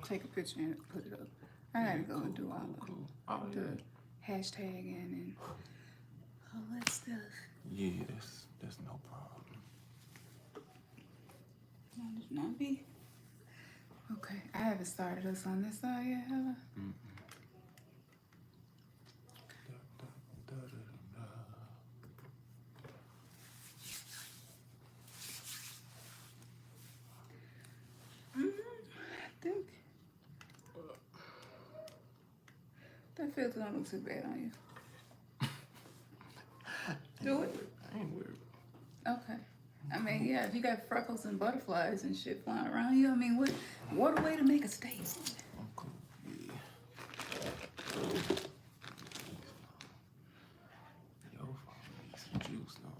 take a picture and put it up. I gotta go and do all the hashtagging and all that stuff. Yeah, that's no problem. Not be. Okay, I haven't started us on this side yet, have I? I think that filter don't look too bad on you. Do it. I ain't worried. Okay. I mean, yeah, if you got freckles and butterflies and shit flying around you, I mean, what a way to make a statement. I'm cool. Yeah. Yo, need some juice now.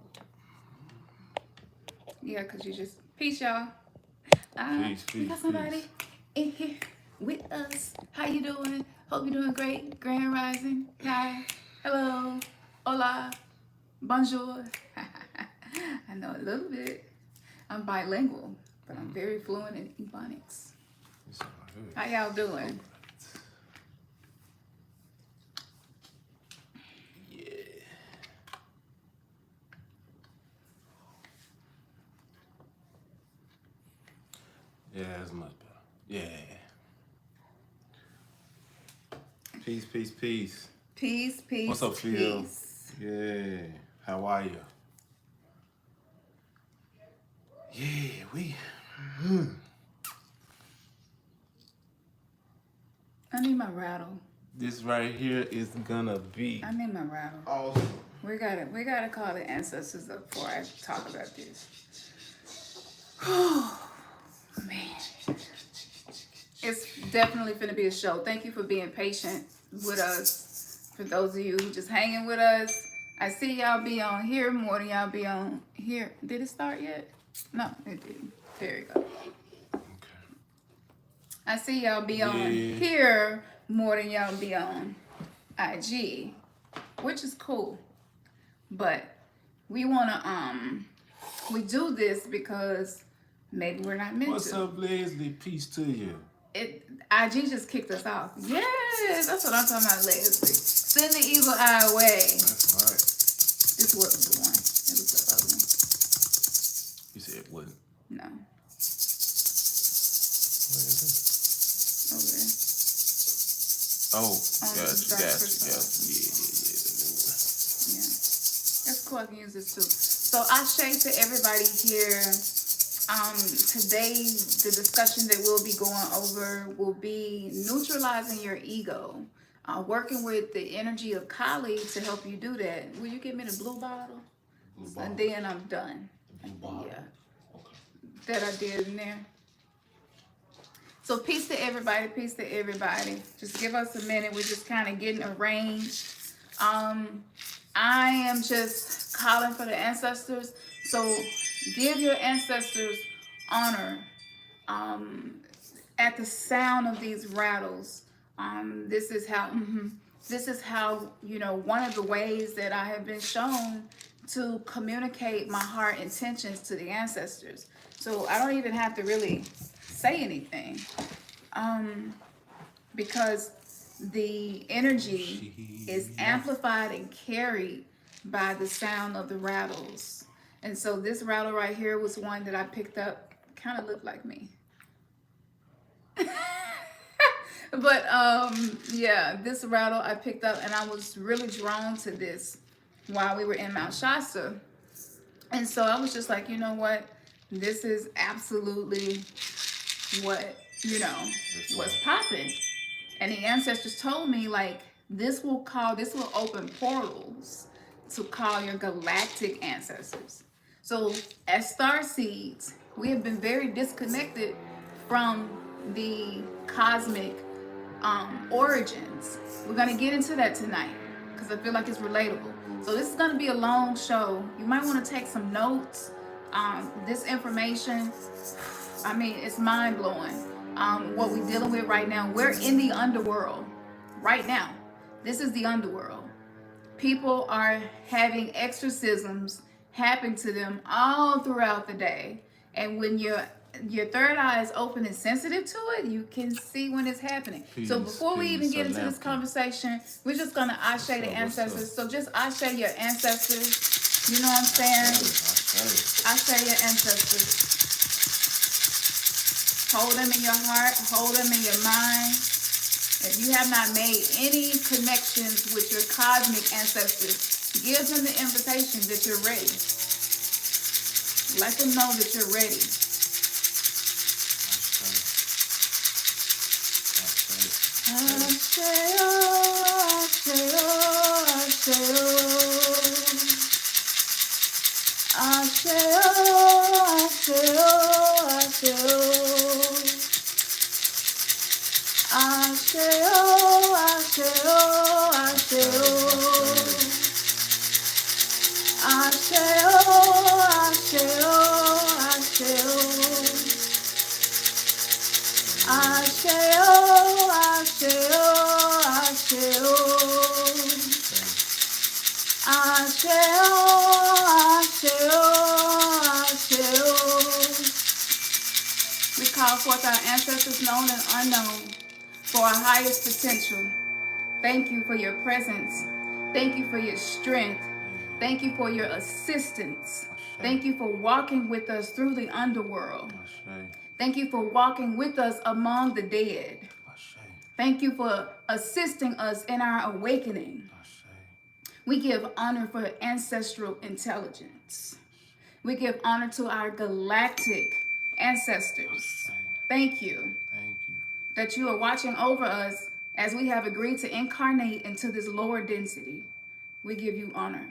Yeah, because you just... Peace, y'all. Peace, we got somebody in here with us. How you doing? Hope you're doing great. Grand Rising. Hi. Hello. Hola. Bonjour. I know a little bit. I'm bilingual, but I'm very fluent in Ebonics. How y'all doing? Yeah. Yeah, that's much better. Yeah. Peace, peace, peace. Peace, peace, What's up, Phil? peace. Yeah. How are you? Yeah, we. I need my rattle. This right here is gonna be I need my rattle. awesome. We gotta call the ancestors up before I talk about this. Oh man. It's definitely finna be a show. Thank you for being patient with us. For those of you who just hanging with us. I see y'all be on here more than y'all be on here. Did it start yet? No, it didn't. There you go. Okay. I see y'all be on here more than y'all be on IG, which is cool. But we wanna we do this because maybe we're not meant to. What's up, Leslie? Peace to you. IG just kicked us off. Yes, that's what I'm talking about, Leslie. Send the evil eye away. That's right. This wasn't the one. It was the other one. You said it wasn't. No. Where is it? Over there. Oh, Dark gotcha. crystal. Yeah. That's cool. I can use this too. So I say to everybody here, today the discussion that we'll be going over will be neutralizing your ego. Working with the energy of Kali to help you do that. Will you give me the blue bottle? And then I'm done. Blue bottle? Yeah. Okay. That I did in there. So peace to everybody, peace to everybody. Just give us a minute. We're just kind of getting arranged. I am just calling for the ancestors. So give your ancestors honor at the sound of these rattles. This is how, you know, one of the ways that I have been shown to communicate my heart intentions to the ancestors. So I don't even have to really say anything, because the energy is amplified and carried by the sound of the rattles. And so this rattle right here was one that I picked up, kind of looked like me. But yeah, this rattle I picked up, and I was really drawn to this while we were in Mount Shasta. And so I was just like, you know what? This is absolutely what, you know, what's popping. And the ancestors told me, like, this will open portals to call your galactic ancestors. So as star seeds, we have been very disconnected from the cosmic origins. We're going to get into that tonight because I feel like it's relatable. So this is going to be a long show. You might want to take some notes. This information, I mean, it's mind-blowing. What we're dealing with right now, we're in the underworld right now. This is the underworld. People are having exorcisms happen to them all throughout the day. And when your your third eye is open and sensitive to it, you can see when it's happening. So before we even get into this conversation, we're just gonna ashe the ancestors. So just ashe your ancestors. You know what I'm saying? Ashe your ancestors. Hold them in your heart. Hold them in your mind. If you have not made any connections with your cosmic ancestors, give them the invitation that you're ready. Let them know that you're ready. We call forth our ancestors known and unknown for our highest potential. Thank you for your presence. Thank you for your strength. Thank you for your assistance. Thank you for walking with us through the underworld. Thank you for walking with us among the dead. Thank you for assisting us in our awakening. We give honor for ancestral intelligence. We give honor to our galactic ancestors. Thank you. Thank you. That you are watching over us as we have agreed to incarnate into this lower density. We give you honor.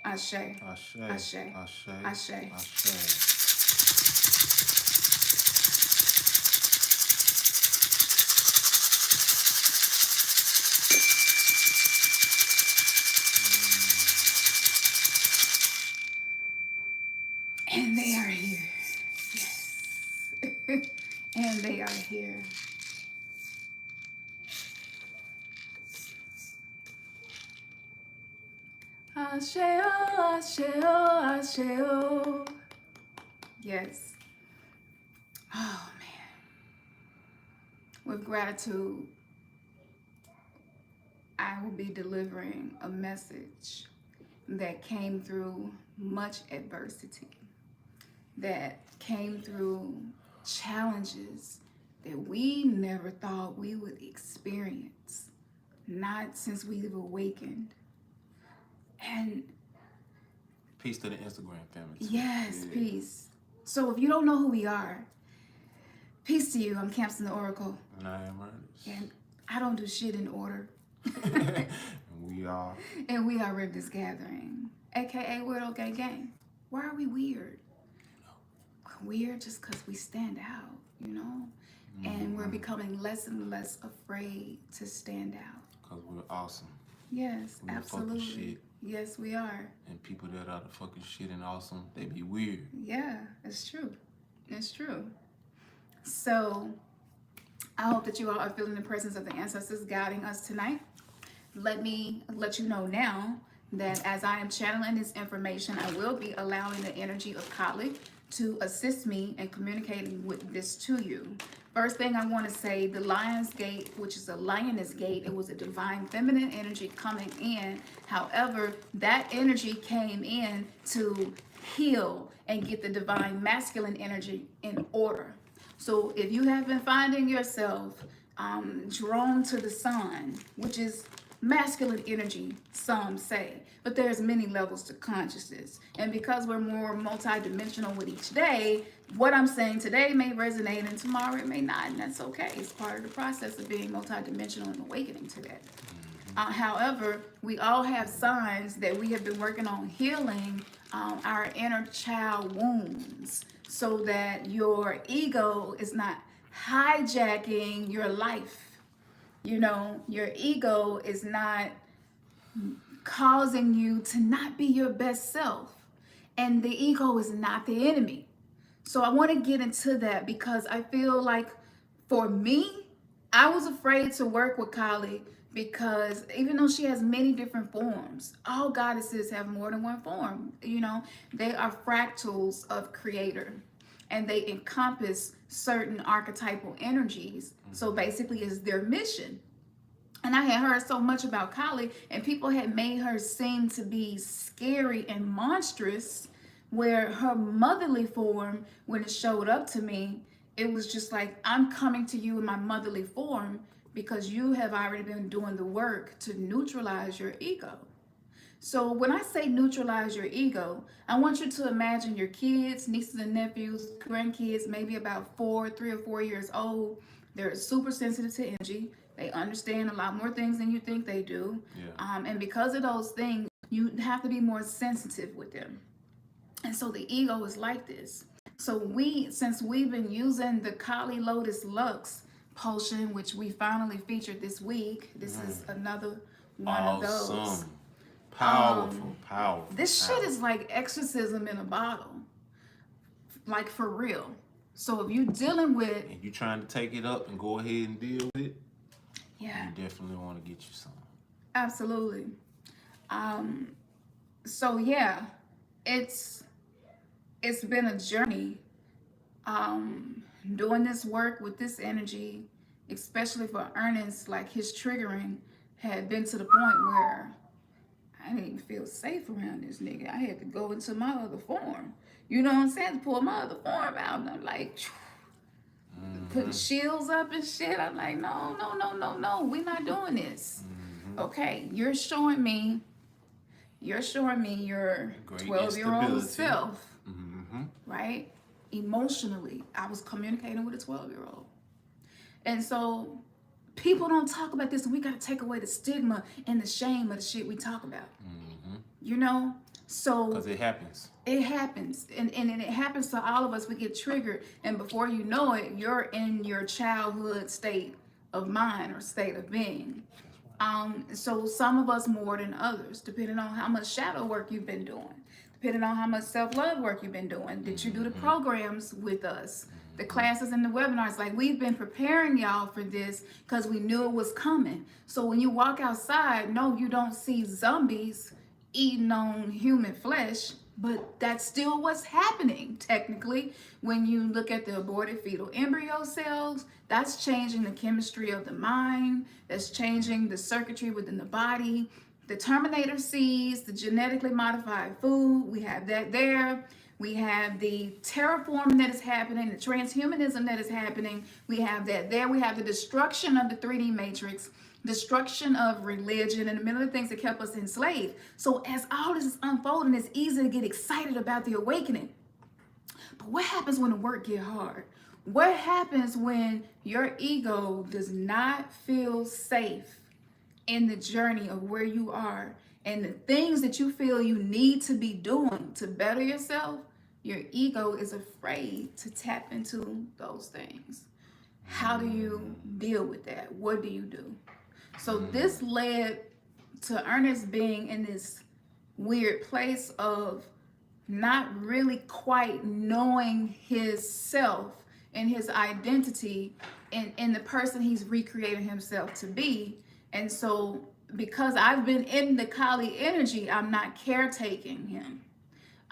Ashe. Ashe. Ashe. Ashe. Ashe. Ashe. And they are here. Yes. And they are here. Asheo, Asheo, Asheo. Yes. Oh, man. With gratitude, I will be delivering a message that came through much adversity, that came through challenges that we never thought we would experience, not since we've awakened. And peace to the Instagram family too. Yes, yeah. Peace. So if you don't know who we are, peace to you. I'm Maxine the Oracle. And I am Ernest. And I don't do shit in order. And we are. And we are Remnants Gathering, aka Weirdo Gang Gang. Why are we weird? Weird just because we stand out, you know? Mm-hmm. And we're becoming less and less afraid to stand out. Because we're awesome. Yes, we're absolutely. The fucking shit. Yes, we are. And people that are the fucking shit and awesome, they be weird. Yeah, it's true. It's true. So, I hope that you all are feeling the presence of the ancestors guiding us tonight. Let me let you know now that as I am channeling this information, I will be allowing the energy of Kali to assist me in communicating with this to you. First thing I want to say, the Lion's Gate, which is a lioness gate, it was a divine feminine energy coming in. However, that energy came in to heal and get the divine masculine energy in order. So if you have been finding yourself drawn to the sun, which is masculine energy, some say, but there's many levels to consciousness. And because we're more multidimensional with each day, what I'm saying today may resonate and tomorrow it may not, and that's okay. It's part of the process of being multidimensional and awakening to that. However, we all have signs that we have been working on healing our inner child wounds so that your ego is not hijacking your life. You know, your ego is not causing you to not be your best self. And the ego is not the enemy. So I want to get into that because I feel like for me, I was afraid to work with Kali because even though she has many different forms, all goddesses have more than one form. You know, they are fractals of Creator. and they encompass certain archetypal energies. So basically it's their mission. And I had heard so much about Kali, and people had made her seem to be scary and monstrous, where her motherly form, when it showed up to me, it was just like, I'm coming to you in my motherly form because you have already been doing the work to neutralize your ego. So when I say neutralize your ego, I want you to imagine your kids, nieces and nephews, grandkids, maybe about 3 or 4 years old. They're super sensitive to energy. They understand a lot more things than you think they do. Yeah. And because of those things, you have to be more sensitive with them. And so the ego is like this. So since we've been using the Kali Lotus Lux potion, which we finally featured this week, this is another one of those. Powerful. This shit is like exorcism in a bottle. Like for real. So if you're dealing with... And you trying to take it up and go ahead and deal with it, yeah, you definitely want to get you some. Absolutely. So yeah, it's been a journey doing this work with this energy, especially for Ernest. Like his triggering had been to the point where I didn't even feel safe around this nigga. I had to go into my other form. You know what I'm saying? To pull my other form out. And I'm like, putting shields up and shit. I'm like, no. We're not doing this. Okay, you're showing me your 12-year-old self, right? Emotionally, I was communicating with a 12-year-old. And so people don't talk about this, and we got to take away the stigma and the shame of the shit we talk about. You know? So because it happens. It happens. And it happens to all of us. We get triggered, and before you know it, you're in your childhood state of mind or state of being. So some of us more than others, depending on how much shadow work you've been doing, depending on how much self-love work you've been doing. Did you do the programs with us? The classes and the webinars? Like, we've been preparing y'all for this because we knew it was coming. So when you walk outside, no, you don't see zombies eating on human flesh, but that's still what's happening technically. When you look at the aborted fetal embryo cells, that's changing the chemistry of the mind, that's changing the circuitry within the body. The Terminator seeds, the genetically modified food, we have that there. We have the terraforming that is happening, the transhumanism that is happening. We have that there. We have the destruction of the 3D matrix, destruction of religion, and many of the things that kept us enslaved. So as all this is unfolding, it's easy to get excited about the awakening. But what happens when the work get hard? What happens when your ego does not feel safe in the journey of where you are and the things that you feel you need to be doing to better yourself? Your ego is afraid to tap into those things. How do you deal with that? What do you do? So this led to Ernest being in this weird place of not really quite knowing his self and his identity in the person he's recreated himself to be. And so because I've been in the Kali energy, I'm not caretaking him.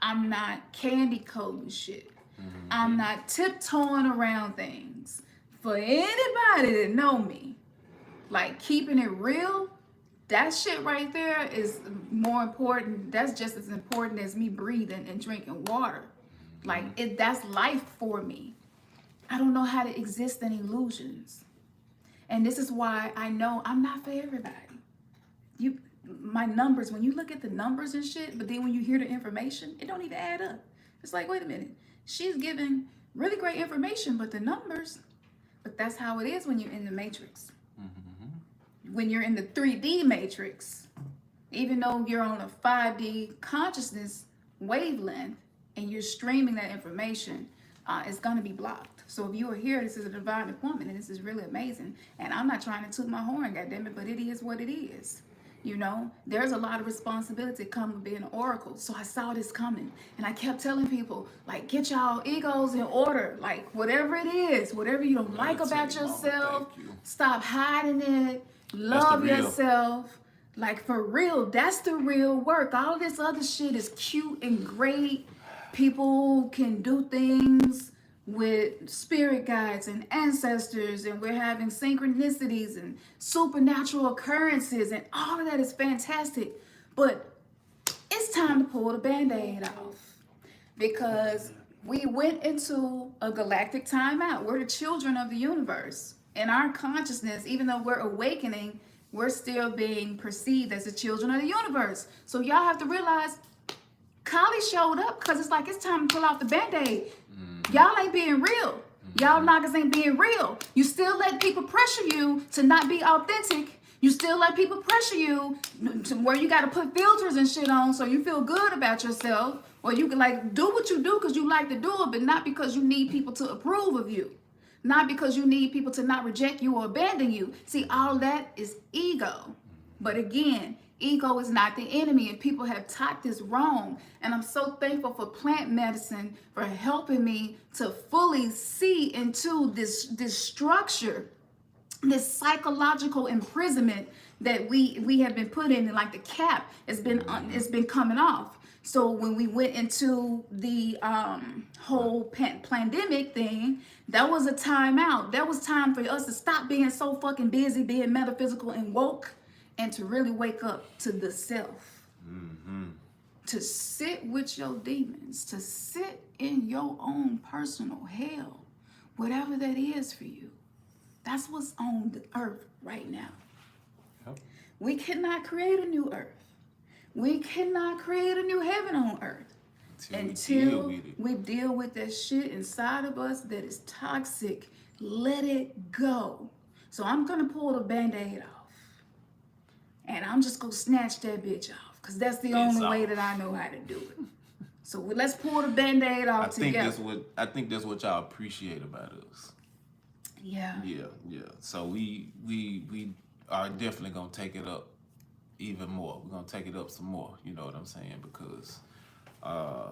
I'm not candy coating shit. I'm not tiptoeing around things. For anybody that know me, like keeping it real, that shit right there is more important. That's just as important as me breathing and drinking water. Like that's life for me. I don't know how to exist in illusions. And this is why I know I'm not for everybody. My numbers, when you look at the numbers and shit, but then when you hear the information, it don't even add up. It's like, wait a minute. She's giving really great information, but the numbers, but that's how it is when you're in the matrix. When you're in the 3D matrix, even though you're on a 5D consciousness wavelength and you're streaming that information, it's going to be blocked. So if you are here, this is a divine appointment, and this is really amazing. And I'm not trying to toot my horn, goddammit, but it is what it is. You know, there's a lot of responsibility come with being an oracle. So I saw this coming, and I kept telling people, like, get y'all egos in order. Like, whatever it is, whatever you don't like about yourself, stop hiding it. Love yourself. Like, for real, that's the real work. All this other shit is cute and great. People can do things with spirit guides and ancestors, and we're having synchronicities and supernatural occurrences, and all of that is fantastic. But it's time to pull the band-aid off, because we went into a galactic timeout. We're the children of the universe. In our consciousness, even though we're awakening, we're still being perceived as the children of the universe. So y'all have to realize, Kali showed up because it's like it's time to pull off the band-aid. Y'all ain't being real. Y'all knockers ain't being real. You still let people pressure you to not be authentic. You still let people pressure you to where you got to put filters and shit on so you feel good about yourself. Or you can like do what you do because you like to do it, but not because you need people to approve of you. Not because you need people to not reject you or abandon you. See, all that is ego. But again, ego is not the enemy, and people have taught this wrong. And I'm so thankful for plant medicine for helping me to fully see into this structure, this psychological imprisonment that we have been put in, and like the cap it's been coming off. So when we went into the whole pandemic thing, that was a timeout. That was time for us to stop being so fucking busy, being metaphysical and woke, and to really wake up to the self. To sit with your demons, to sit in your own personal hell, whatever that is for you. That's what's on the earth right now. Yep. We cannot create a new earth. We cannot create a new heaven on earth until we deal with that shit inside of us that is toxic. Let it go. So I'm going to pull the band-aid off. And I'm just going to snatch that bitch off, because that's the only way that I know how to do it. So let's pull the band-aid off together. I think that's what y'all appreciate about us. Yeah. Yeah. So we are definitely going to take it up even more. We're going to take it up some more, you know what I'm saying? Because a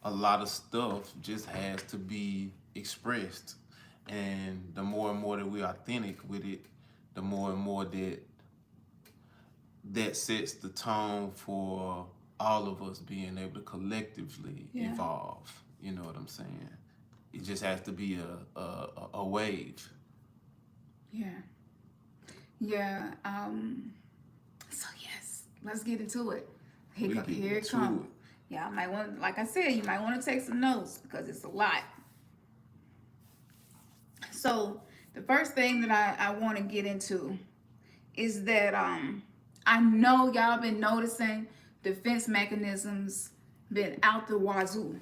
lot of stuff just has to be expressed. And the more and more that we're authentic with it, the more and more that sets the tone for all of us being able to collectively evolve. You know what I'm saying? It just has to be a wave. Yeah. So yes, let's get into it. Here it comes. Yeah, I might want, like I said, you might want to take some notes because it's a lot. So the first thing that I want to get into is that I know y'all been noticing defense mechanisms been out the wazoo.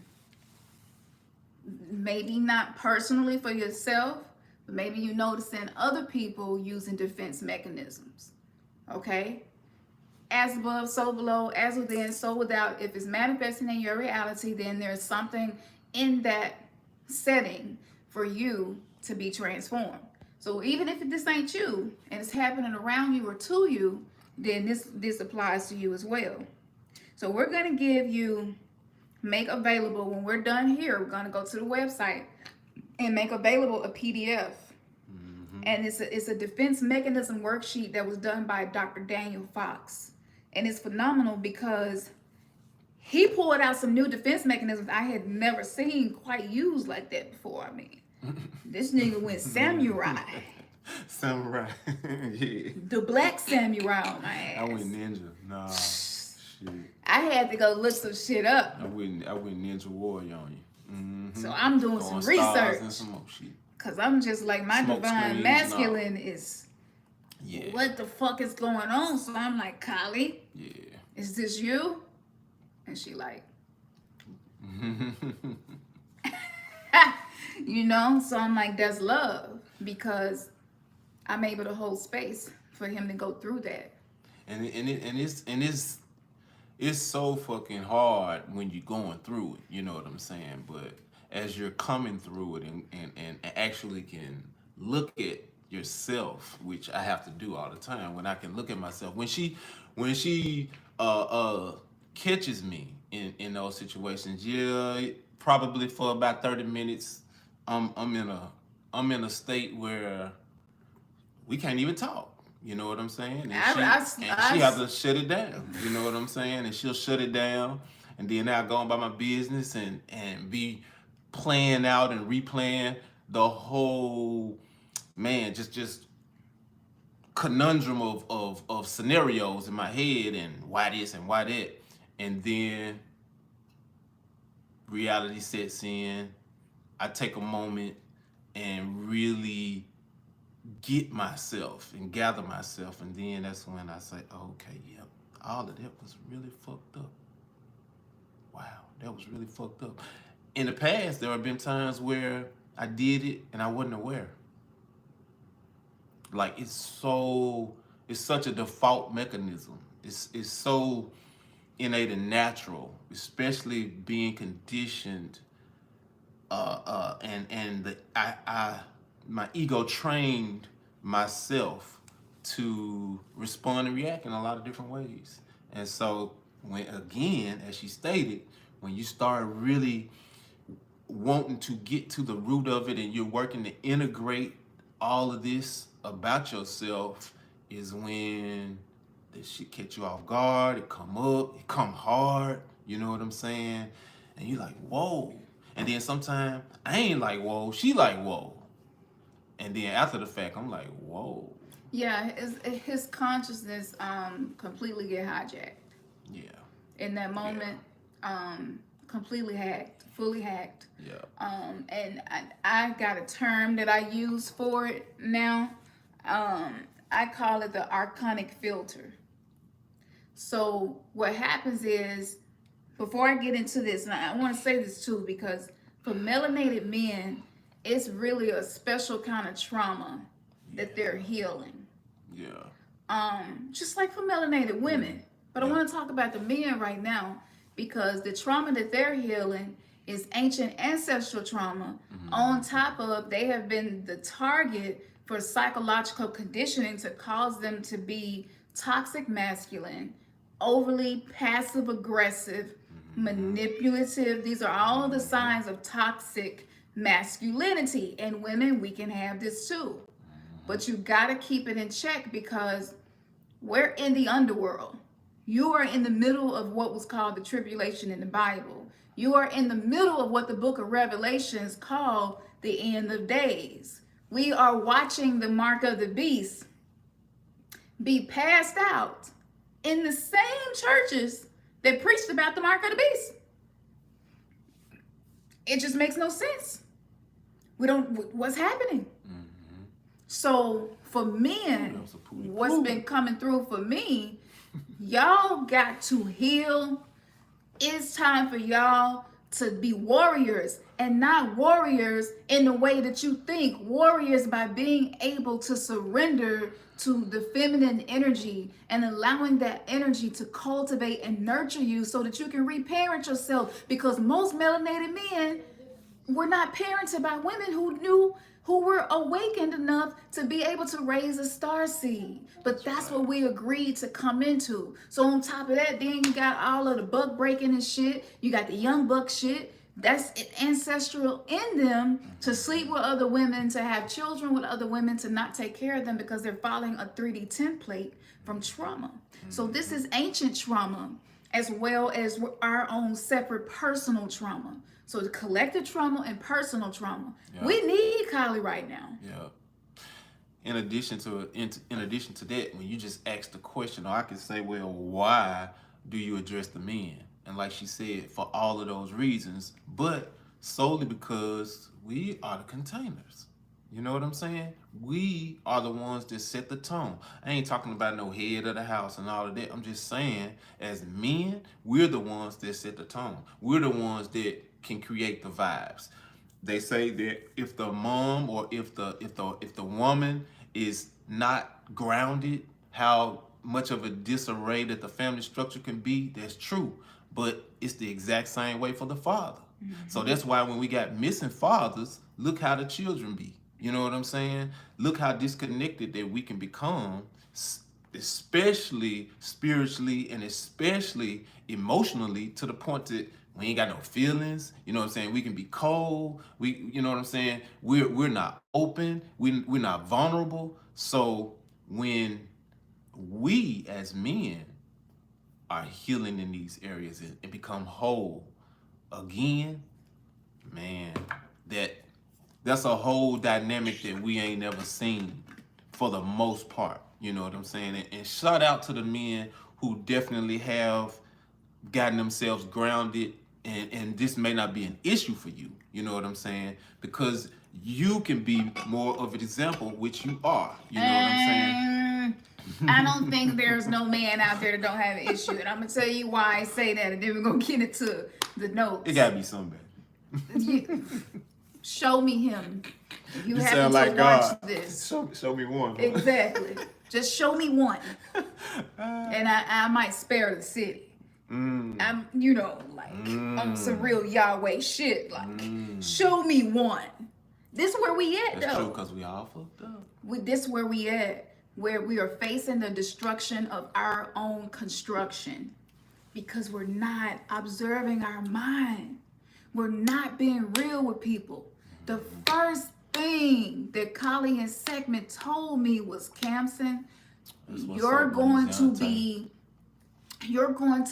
Maybe not personally for yourself, but maybe you noticing other people using defense mechanisms. Okay? As above, so below, as within, so without. If it's manifesting in your reality, then there's something in that setting for you to be transformed. So even if this ain't you and it's happening around you or to you, then this applies to you as well. So we're going to give you, make available, when we're done here, we're going to go to the website and make available a PDF. And it's a defense mechanism worksheet that was done by Dr. Daniel Fox. And it's phenomenal because he pulled out some new defense mechanisms I had never seen quite used like that before. I mean, this nigga went samurai. Samurai. Yeah. The black samurai on my ass. I went ninja. Nah. Shit. I had to go look some shit up. I went ninja warrior on you. So I'm doing some research. And some more shit. Cause I'm just like, my Smoke divine masculine is, yeah, what the fuck is going on? So I'm like, Kali, yeah, is this you? And she like, you know, so I'm like, that's love, because I'm able to hold space for him to go through that. And it's so fucking hard when you're going through it, you know what I'm saying? But as you're coming through it and actually can look at yourself, which I have to do all the time, when I can look at myself, when she catches me in those situations, yeah, probably for about 30 minutes, I'm in a state where we can't even talk. You know what I'm saying? And she has to shut it down. You know what I'm saying? And she'll shut it down, and then I'll go on by my business and be playing out and replaying the whole, man, just conundrum of scenarios in my head and why this and why that. And then reality sets in. I take a moment and really get myself and gather myself, and then that's when I say, oh, okay, yep, all of that was really fucked up. Wow, that was really fucked up. In the past, there have been times where I did it and I wasn't aware. Like it's such a default mechanism. It's so innate and natural, especially being conditioned. My ego trained myself to respond and react in a lot of different ways. And so when, again, as she stated, when you start really wanting to get to the root of it and you're working to integrate all of this about yourself, is when this shit catch you off guard, it come hard, you know what I'm saying? And you like, whoa. And then sometimes I ain't like, whoa, she like, whoa. And then after the fact, I'm like, whoa. Yeah, his consciousness completely get hijacked. Yeah. In that moment, completely hacked, fully hacked. Yeah. And I got a term that I use for it now. I call it the archonic filter. So what happens is, before I get into this, and I want to say this too, because for melanated men, it's really a special kind of trauma that they're healing. Yeah. Just like for melanated women. But I want to talk about the men right now, because the trauma that they're healing is ancient ancestral trauma. On top of, they have been the target for psychological conditioning to cause them to be toxic masculine, overly passive aggressive, manipulative. These are all the signs of toxic masculinity. And women, we can have this too. But you got to keep it in check, because we're in the underworld. You are in the middle of what was called the tribulation in the Bible. You are in the middle of what the book of Revelations called the end of days. We are watching the mark of the beast be passed out in the same churches that preached about the mark of the beast. It just makes no sense. What's happening? So for men, what's been coming through for me, y'all got to heal. It's time for y'all to be warriors, and not warriors in the way that you think. Warriors by being able to surrender to the feminine energy and allowing that energy to cultivate and nurture you so that you can reparent yourself. Because most melanated men were not parented by women who were awakened enough to be able to raise a star seed. But that's what we agreed to come into. So on top of that, then you got all of the buck breaking and shit. You got the young buck shit. That's ancestral in them, to sleep with other women, to have children with other women, to not take care of them because they're following a 3D template from trauma. So this is ancient trauma, as well as our own separate personal trauma. So the collective trauma and personal trauma. Yeah. We need Kylie right now. Yeah. In addition to that, when you just ask the question, or I can say, well, why do you address the men? And like she said, for all of those reasons, but solely because we are the containers. You know what I'm saying? We are the ones that set the tone. I ain't talking about no head of the house and all of that. I'm just saying, as men, we're the ones that set the tone. We're the ones that can create the vibes. They say that if the mom or if the woman is not grounded, how much of a disarray that the family structure can be, that's true. But it's the exact same way for the father. So that's why when we got missing fathers, look how the children be. You know what I'm saying? Look how disconnected that we can become, especially spiritually and especially emotionally, to the point that we ain't got no feelings. You know what I'm saying? We can be cold. You know what I'm saying? We're not open. We're not vulnerable. So when we as men are healing in these areas and become whole again, man, that's a whole dynamic that we ain't never seen for the most part. You know what I'm saying? And shout out to the men who definitely have gotten themselves grounded, and this may not be an issue for you. You know what I'm saying? Because you can be more of an example, which you are. You know what I'm saying? I don't think there's no man out there that don't have an issue, and I'm gonna tell you why I say that, and then we're gonna get into the notes. It gotta be somebody. Show me him. You happen sound to like watch God. this. Show me one. Exactly. Just show me one, and I might spare the city. I'm, you know, like on some real Yahweh shit. Like, show me one. This where we at, That's though. true, because we all fucked up. This where we at, where we are facing the destruction of our own construction, because we're not observing our mind. We're not being real with people. The first thing that Kali and Segment told me was, Kamson, you're going to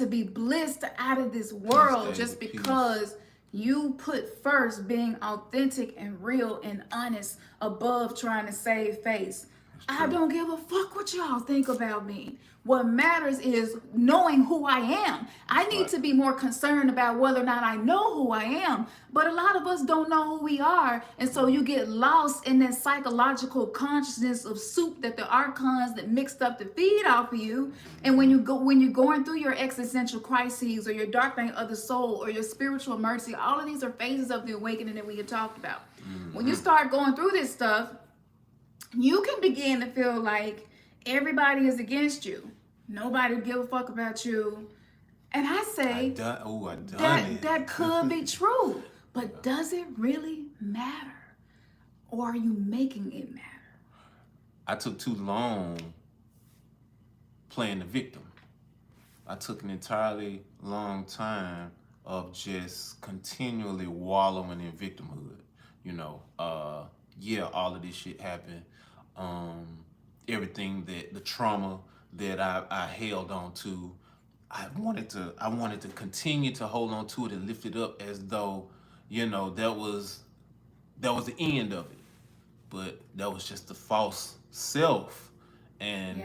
be blissed out of this world just because you put first being authentic and real and honest above trying to save face. I don't give a fuck what y'all think about me. What matters is knowing who I am. I need to be more concerned about whether or not I know who I am. But a lot of us don't know who we are. And so you get lost in that psychological consciousness of soup that the archons that mixed up to feed off of you. And when you're going through your existential crises or your dark night of the soul or your spiritual mercy, all of these are phases of the awakening that we had talked about. When you start going through this stuff, you can begin to feel like everybody is against you. Nobody give a fuck about you. And I say that could be true. But does it really matter? Or are you making it matter? I took too long playing the victim. I took an entirely long time of just continually wallowing in victimhood. You know, yeah, all of this shit happened. Everything that the trauma that I held on to, I wanted to continue to hold on to it and lift it up as though, you know, that was the end of it. But that was just the false self, and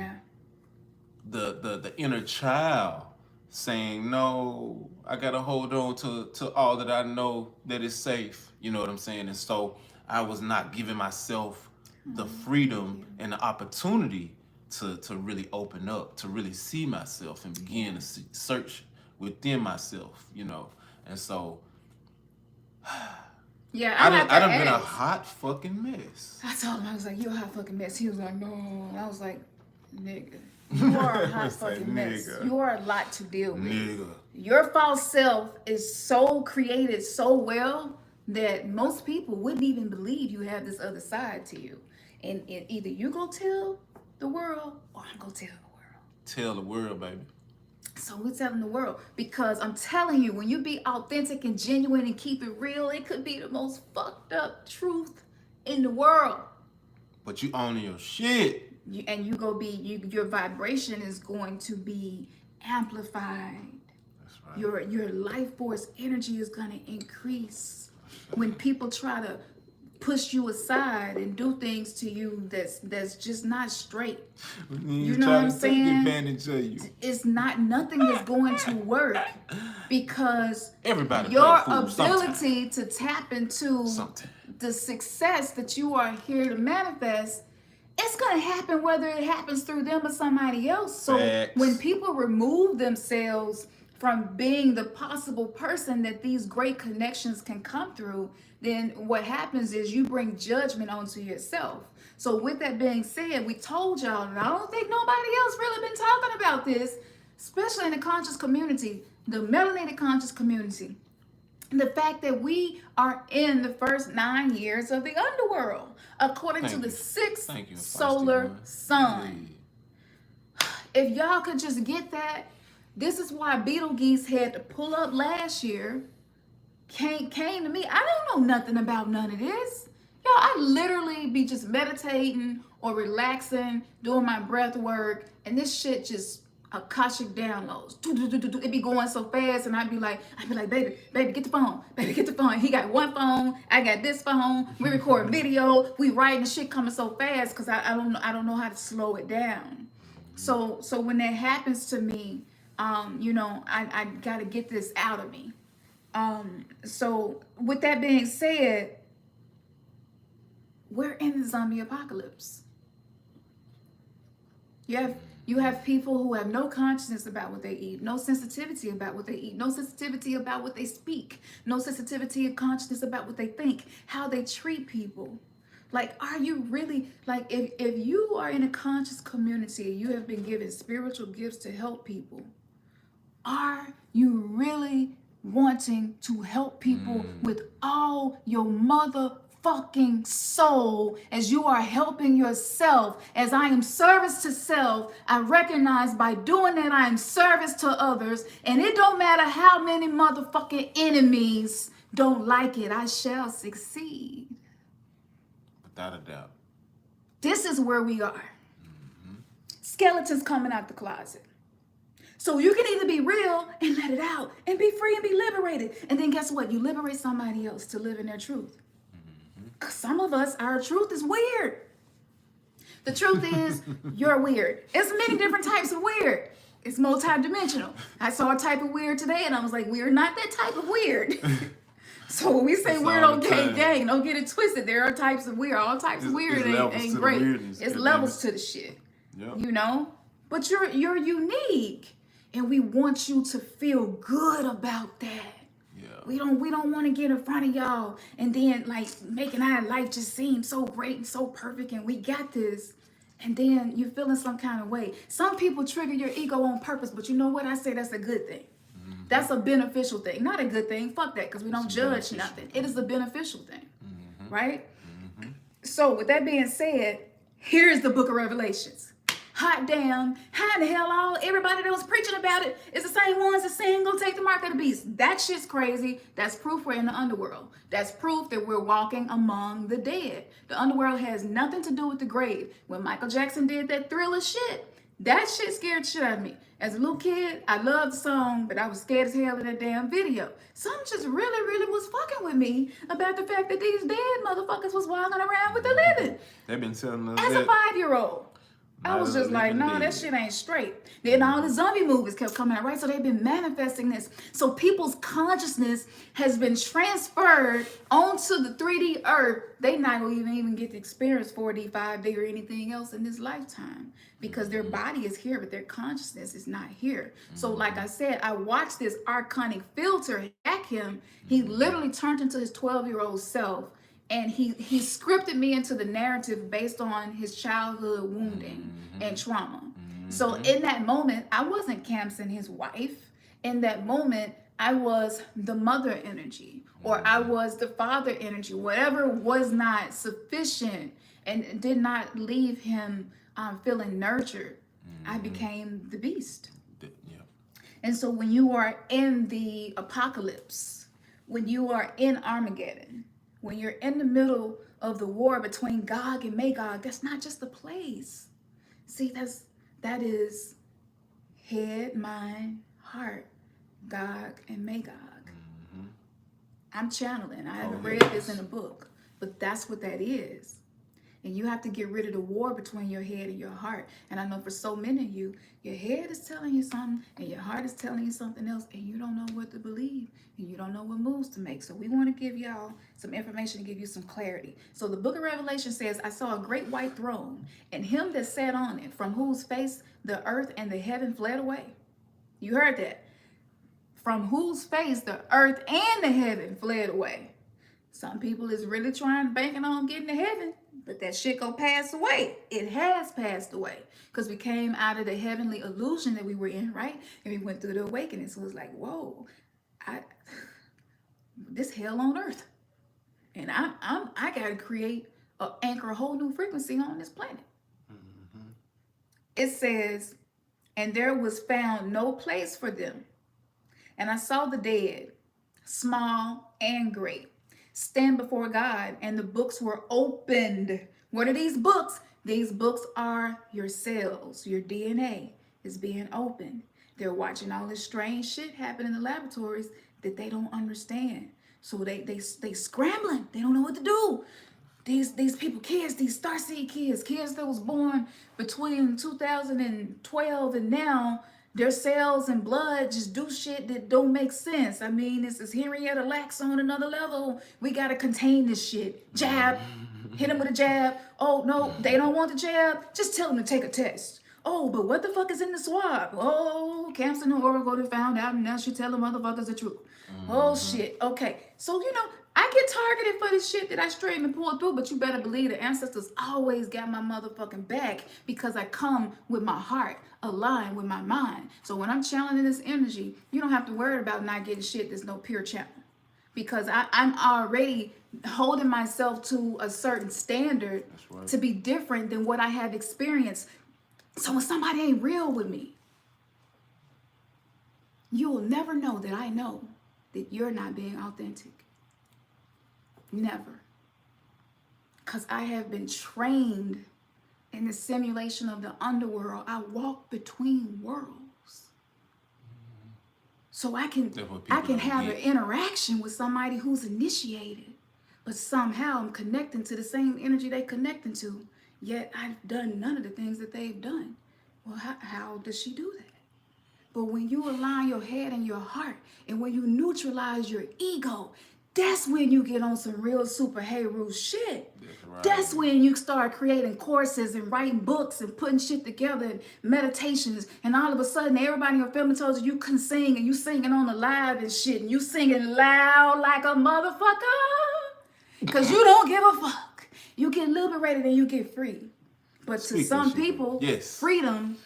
the inner child saying, no, I gotta hold on to all that I know that is safe. You know what I'm saying? And so I was not giving myself the freedom and the opportunity to really open up, to really see myself and begin to search within myself, you know. And so I done been a hot fucking mess. I told him, I was like, you're a hot fucking mess. He was like, no. And I was like, nigga, you are a hot fucking mess. You are a lot to deal with. Nigga. Your false self is so created so well that most people wouldn't even believe you have this other side to you. And either you go tell the world or I'm gonna tell the world. Tell the world, baby. So we're telling the world, because I'm telling you, when you be authentic and genuine and keep it real, it could be the most fucked up truth in the world. But you owning your shit. Your vibration is going to be amplified. That's right. Your life force energy is gonna increase. When people try to push you aside and do things to you that's just not straight. You know what I'm saying? Take advantage of you. It's nothing is going to work, because everybody your ability to tap into the success that you are here to manifest, it's gonna happen whether it happens through them or somebody else. So when people remove themselves from being the possible person that these great connections can come through, then what happens is you bring judgment onto yourself. So with that being said, we told y'all, and I don't think nobody else really been talking about this, especially in the conscious community, the melanated conscious community. The fact that we are in the first 9 years of the underworld, according to the sixth solar sun. If y'all could just get that, this is why Betelgeuse had to pull up last year. Came to me. I don't know nothing about none of this. Y'all, I literally be just meditating or relaxing, doing my breath work, and this shit just Akashic downloads. It be going so fast, and I'd be like, baby, get the phone. Baby, get the phone. He got one phone. I got this phone. We record video. We writing the shit coming so fast because I don't know how to slow it down. So when that happens to me, you know, I gotta get this out of me. So with that being said, we're in the zombie apocalypse. You have people who have no consciousness about what they eat, no sensitivity about what they eat, no sensitivity about what they speak, no sensitivity of consciousness about what they think, how they treat people. Like, are you really, like, if you are in a conscious community, you have been given spiritual gifts to help people, are you really wanting to help people with all your motherfucking soul as you are helping yourself? As I am service to self, I recognize by doing that I am service to others, and it don't matter how many motherfucking enemies don't like it, I shall succeed. Without a doubt. This is where we are. Skeletons coming out the closet. So you can either be real and let it out and be free and be liberated. And then guess what? You liberate somebody else to live in their truth. Because some of us, our truth is weird. The truth is, you're weird. It's many different types of weird. It's multi-dimensional. I saw a type of weird today and I was like, we're not that type of weird. So when we say That's weird all on the time. gang, don't get it twisted. There are types of weird. All types of weird ain't great. It's levels to the shit. Yep. You know? But you're unique. And we want you to feel good about that. Yeah. We don't want to get in front of y'all and then like making our life just seem so great and so perfect and we got this. And then you're feeling some kind of way. Some people trigger your ego on purpose, but you know what? I say that's a good thing. That's a beneficial thing. Not a good thing. Fuck that, because we don't judge nothing. It is a beneficial thing. Right? So with that being said, here's the book of Revelations. Hot damn, how in the hell everybody that was preaching about it is the same ones that saying go take the mark of the beast. That shit's crazy. That's proof we're in the underworld. That's proof that we're walking among the dead. The underworld has nothing to do with the grave. When Michael Jackson did that Thriller shit, that shit scared the shit out of me. As a little kid, I loved the song, but I was scared as hell of that damn video. Something just really was fucking with me about the fact that these dead motherfuckers was walking around with the living. They've been telling us As a that. 5-year-old. I was just like, no, that shit ain't straight. Then all the zombie movies kept coming out, right? So they've been manifesting this. So people's consciousness has been transferred onto the 3D earth. They not gonna even get to experience 4D, 5D, or anything else in this lifetime because their body is here, but their consciousness is not here. So like I said, I watched this archonic filter hack him. He literally turned into his 12-year-old self. And he scripted me into the narrative based on his childhood wounding and trauma. So in that moment, I wasn't Camson, his wife. In that moment, I was the mother energy, or I was the father energy, whatever was not sufficient and did not leave him feeling nurtured. I became the beast. Yeah. And so when you are in the apocalypse, when you are in Armageddon, when you're in the middle of the war between Gog and Magog, that's not just a place. See, that is head, mind, heart, Gog and Magog. I'm channeling. I haven't read this in a book, but that's what that is. And you have to get rid of the war between your head and your heart. And I know for so many of you, your head is telling you something and your heart is telling you something else, and you don't know what to believe and you don't know what moves to make. So we want to give y'all some information to give you some clarity. So the book of Revelation says, I saw a great white throne and him that sat on it, from whose face the earth and the heaven fled away. You heard that. From whose face the earth and the heaven fled away. Some people is really banking on getting to heaven, but that shit gonna pass away. It has passed away because we came out of the heavenly illusion that we were in, right? And we went through the awakening. So it was like, whoa, this hell on earth, and I gotta create anchor a whole new frequency on this planet. It says, and there was found no place for them, and I saw the dead, small and great, stand before God, and the books were opened. What are these books? These books are your cells, your DNA. is being opened. They're watching all this strange shit happen in the laboratories that they don't understand. So they scrambling. They don't know what to do. These people, kids, these starseed kids that was born between 2012 and now, their cells and blood just do shit that don't make sense. I mean, this is Henrietta Lacks on another level. We gotta contain this shit. Jab, hit them with a jab. Oh no, they don't want the jab. Just tell them to take a test. Oh, but what the fuck is in the swab? Oh, Camson and Oracle found out, and now she telling motherfuckers the truth. Oh shit. Okay, so I get targeted for this shit that I straighten and pull through, but you better believe the ancestors always got my motherfucking back because I come with my heart aligned with my mind. So when I'm channeling this energy, you don't have to worry about not getting shit that's no pure channel, because I'm already holding myself to a certain standard to be different than what I have experienced. So when somebody ain't real with me, you will never know that I know that you're not being authentic. Never. Because I have been trained in the simulation of the underworld. I walk between worlds. So I can have an interaction with somebody who's initiated, but somehow I'm connecting to the same energy they connecting to, yet I've done none of the things that they've done. Well, how does she do that? But when you align your head and your heart, and when you neutralize your ego, that's when you get on some real super Heru shit. That's when you start creating courses and writing books and putting shit together and meditations. And all of a sudden, everybody in your family tells you can sing, and you singing on the live and shit. And you singing loud like a motherfucker. Because you don't give a fuck. You get liberated and you get free. But to some people, freedom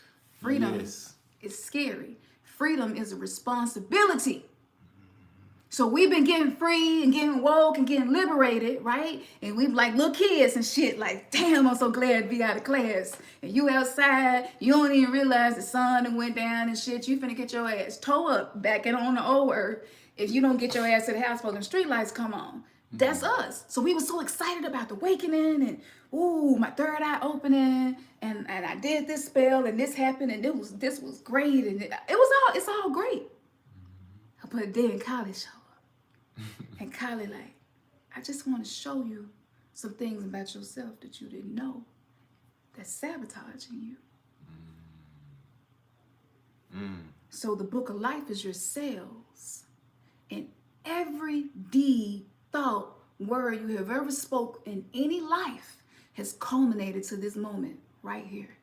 is scary. Freedom is a responsibility. So we've been getting free and getting woke and getting liberated, right? And we like little kids and shit, like, damn, I'm so glad to be out of class. And you outside, you don't even realize the sun that went down and shit. You finna get your ass towed up back in on the old earth if you don't get your ass to the house before the street lights come on. That's us. So we were so excited about the awakening and, ooh, my third eye opening, and I did this spell and this happened and this was great, and it's all great. But then Kali showed up. And Kali like, I just want to show you some things about yourself that you didn't know that's sabotaging you. So the book of life is your cells. And every deed, thought, word you have ever spoke in any life has culminated to this moment right here.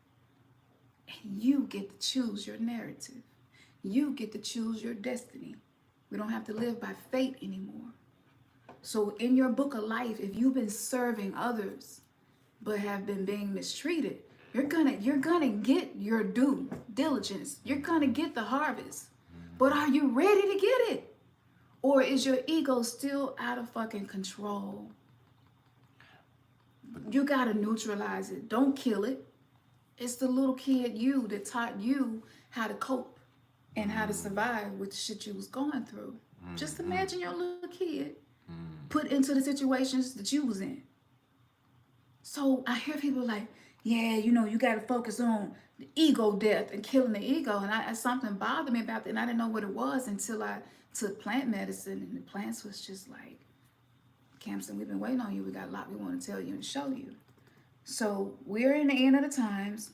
And you get to choose your narrative. You get to choose your destiny. We don't have to live by fate anymore. So in your book of life, if you've been serving others but have been being mistreated, you're gonna get your due diligence. You're gonna get the harvest. But are you ready to get it? Or is your ego still out of fucking control? You gotta neutralize it. Don't kill it. It's the little kid you that taught you how to cope and how to survive with the shit you was going through. Just imagine your little kid put into the situations that you was in. So I hear people like, yeah, you gotta focus on the ego death and killing the ego. And something bothered me about that, and I didn't know what it was until I took plant medicine, and the plants was just like, Camson, we've been waiting on you. We got a lot we want to tell you and show you. So we're in the end of the times.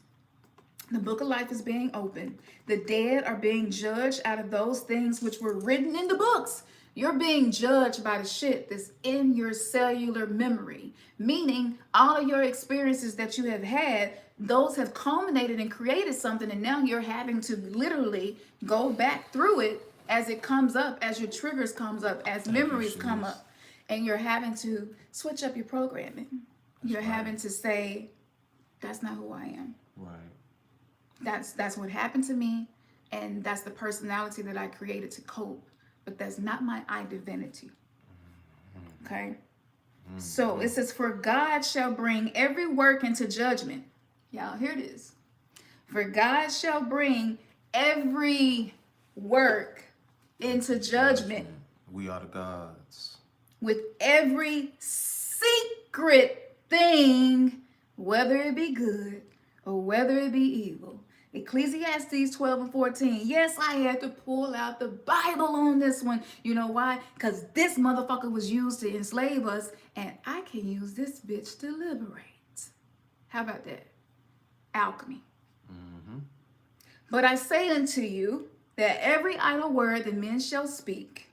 The book of life is being opened. The dead are being judged out of those things which were written in the books. You're being judged by the shit that's in your cellular memory, meaning all of your experiences that you have had, those have culminated and created something, and now you're having to literally go back through it as it comes up, as your triggers comes up, as memories come up, and you're having to switch up your programming. You're having to say, that's not who I am. Right. That's what happened to me, and that's the personality that I created to cope, but that's not my identity. Okay? So it says, for God shall bring every work into judgment. Y'all hear this? For God shall bring every work into judgment. We are the gods. With every secret thing, whether it be good or whether it be evil. Ecclesiastes 12 and 14. Yes, I had to pull out the Bible on this one. You know why? Because this motherfucker was used to enslave us, and I can use this bitch to liberate. How about that? Alchemy. Mm-hmm. But I say unto you that every idle word that men shall speak,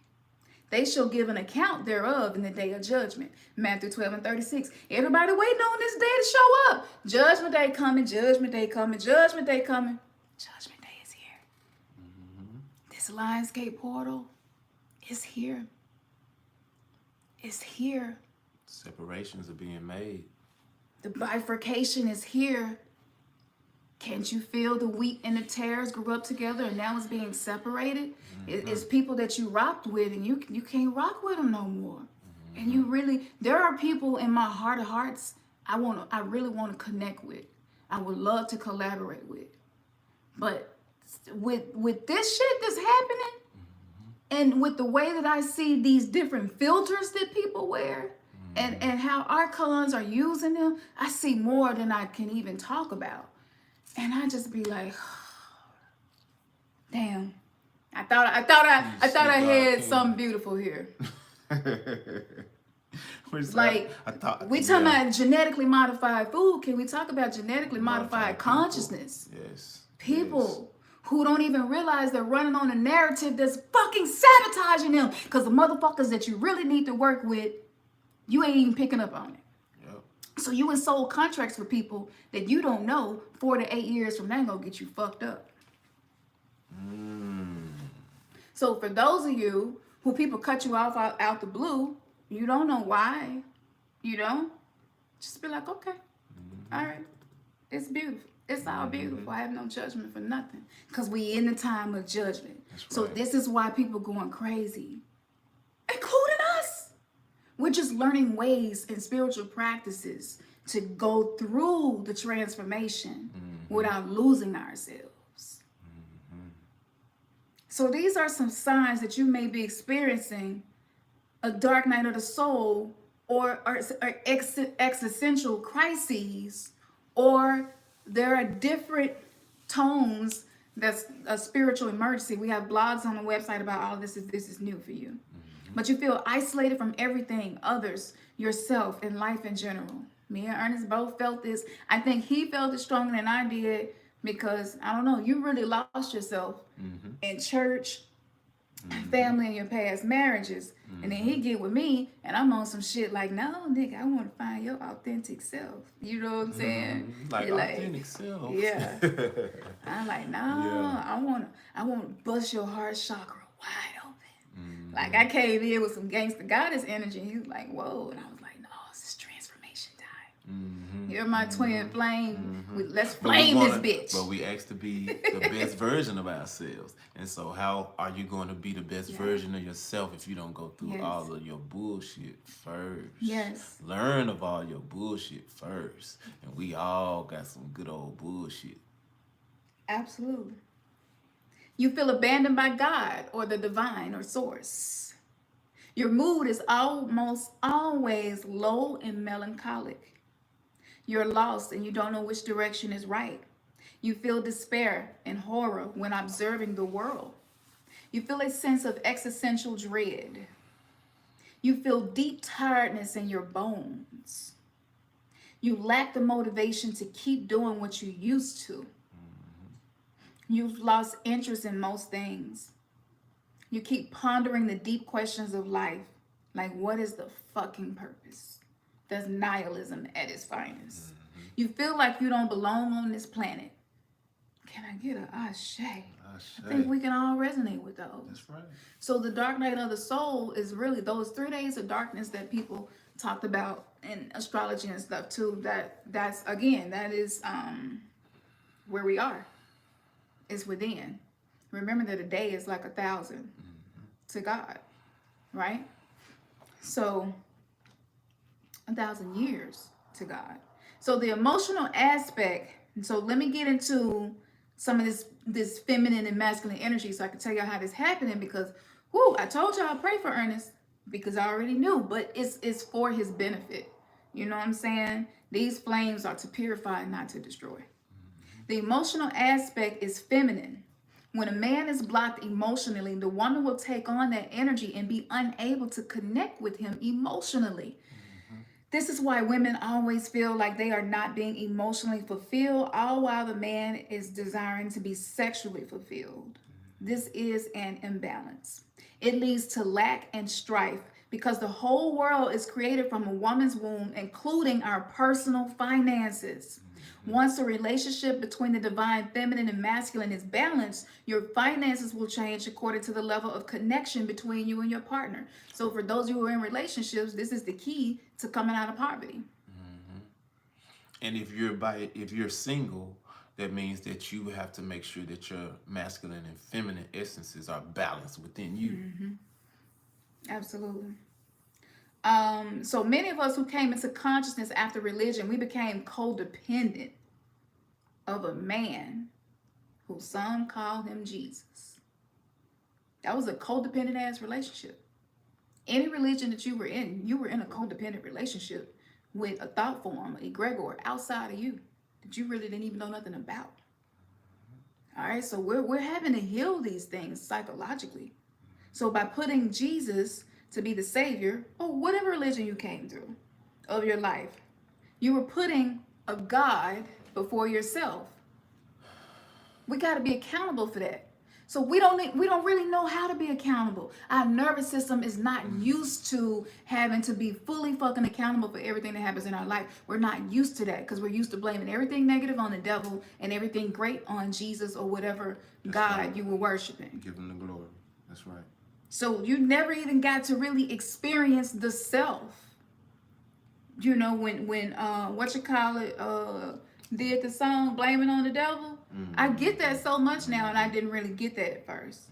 they shall give an account thereof in the day of judgment. Matthew 12 and 36. Everybody waiting on this day to show up. Judgment day coming, judgment day coming, judgment day coming. Judgment day is here. Mm-hmm. This Lionsgate portal is here. It's here. Separations are being made. The bifurcation is here. Can't you feel the wheat and the tares grew up together and now it's being separated? It's people that you rocked with and you can't rock with them no more. And you really, there are people in my heart of hearts I really want to connect with. I would love to collaborate with. But with this shit that's happening and with the way that I see these different filters that people wear and how archons are using them, I see more than I can even talk about. And I just be like, damn. I thought I had something beautiful here. Like we talking about genetically modified food. Can we talk about genetically modified consciousness? Yes. People who don't even realize they're running on a narrative that's fucking sabotaging them. Because the motherfuckers that you really need to work with, you ain't even picking up on it. So you in soul contracts with people that you don't know 4 to 8 years from now gonna get you fucked up. So for those of you who people cut you off out the blue, you don't know why, you know, just be like, okay, all right, it's beautiful. It's all beautiful. I have no judgment for nothing because we in the time of judgment. So this is why people going crazy, including us. We're just learning ways and spiritual practices to go through the transformation without losing ourselves. So these are some signs that you may be experiencing a dark night of the soul or existential crises, or there are different tones that's a spiritual emergency. We have blogs on the website about all of this if this is new for you. But you feel isolated from everything, others, yourself, and life in general. Me and Ernest both felt this. I think he felt it stronger than I did because, I don't know, you really lost yourself in church, family, and your past marriages. And then he get with me, and I'm on some shit like, no, nigga, I want to find your authentic self. You know what I'm saying? Like authentic self. Yeah. I'm like, no, I want to bust your heart chakra wide open. Like I came in with some gangster goddess energy. He was like, whoa. And I was like, no, this is transformation time. You're my twin flame. Let's flame this bitch. But we asked to be the best version of ourselves. And so how are you going to be the best version of yourself if you don't go through all of your bullshit first? Yes. Learn of all your bullshit first. And we all got some good old bullshit. Absolutely. You feel abandoned by God or the divine or source. Your mood is almost always low and melancholic. You're lost and you don't know which direction is right. You feel despair and horror when observing the world. You feel a sense of existential dread. You feel deep tiredness in your bones. You lack the motivation to keep doing what you used to. You've lost interest in most things. You keep pondering the deep questions of life, like what is the fucking purpose? That's nihilism at its finest. You feel like you don't belong on this planet. Can I get a ashe? I think we can all resonate with those. That's right. So the dark night of the soul is really those 3 days of darkness that people talked about in astrology and stuff too. That's again, that is where we are. Is within. Remember that a day is like 1,000 to God, right? So 1,000 years to God. So the emotional aspect. So let me get into some of this feminine and masculine energy, so I can tell y'all how this happening. Because, I told y'all I pray for Ernest because I already knew, but it's for his benefit. You know what I'm saying? These flames are to purify, not to destroy. The emotional aspect is feminine. When a man is blocked emotionally, the woman will take on that energy and be unable to connect with him emotionally. This is why women always feel like they are not being emotionally fulfilled, all while the man is desiring to be sexually fulfilled. This is an imbalance. It leads to lack and strife because the whole world is created from a woman's womb, including our personal finances. Once a relationship between the divine feminine and masculine is balanced, your finances will change according to the level of connection between you and your partner. So for those of you who are in relationships, this is the key to coming out of poverty. And if you're single, that means that you have to make sure that your masculine and feminine essences are balanced within you. Absolutely. So many of us who came into consciousness after religion, we became codependent of a man who some call him Jesus. That was a codependent ass relationship. Any religion that you were in a codependent relationship with a thought form, an egregor outside of you that you really didn't even know nothing about. All right, so we're having to heal these things psychologically. So by putting Jesus to be the savior, or whatever religion you came through of your life, you were putting a God before yourself. We got to be accountable for that. So we don't really know how to be accountable. Our nervous system is not used to having to be fully fucking accountable for everything that happens in our life. We're not used to that because we're used to blaming everything negative on the devil and everything great on Jesus or whatever God you were worshiping. Give him the glory. That's right. So you never even got to really experience the self. You know, when did the song Blame It on the Devil? I get that so much now, and I didn't really get that at first.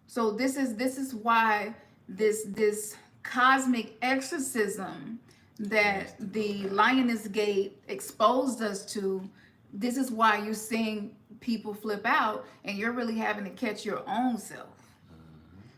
So this is why this cosmic exorcism that the Lioness Gate exposed us to, this is why you're seeing people flip out and you're really having to catch your own self.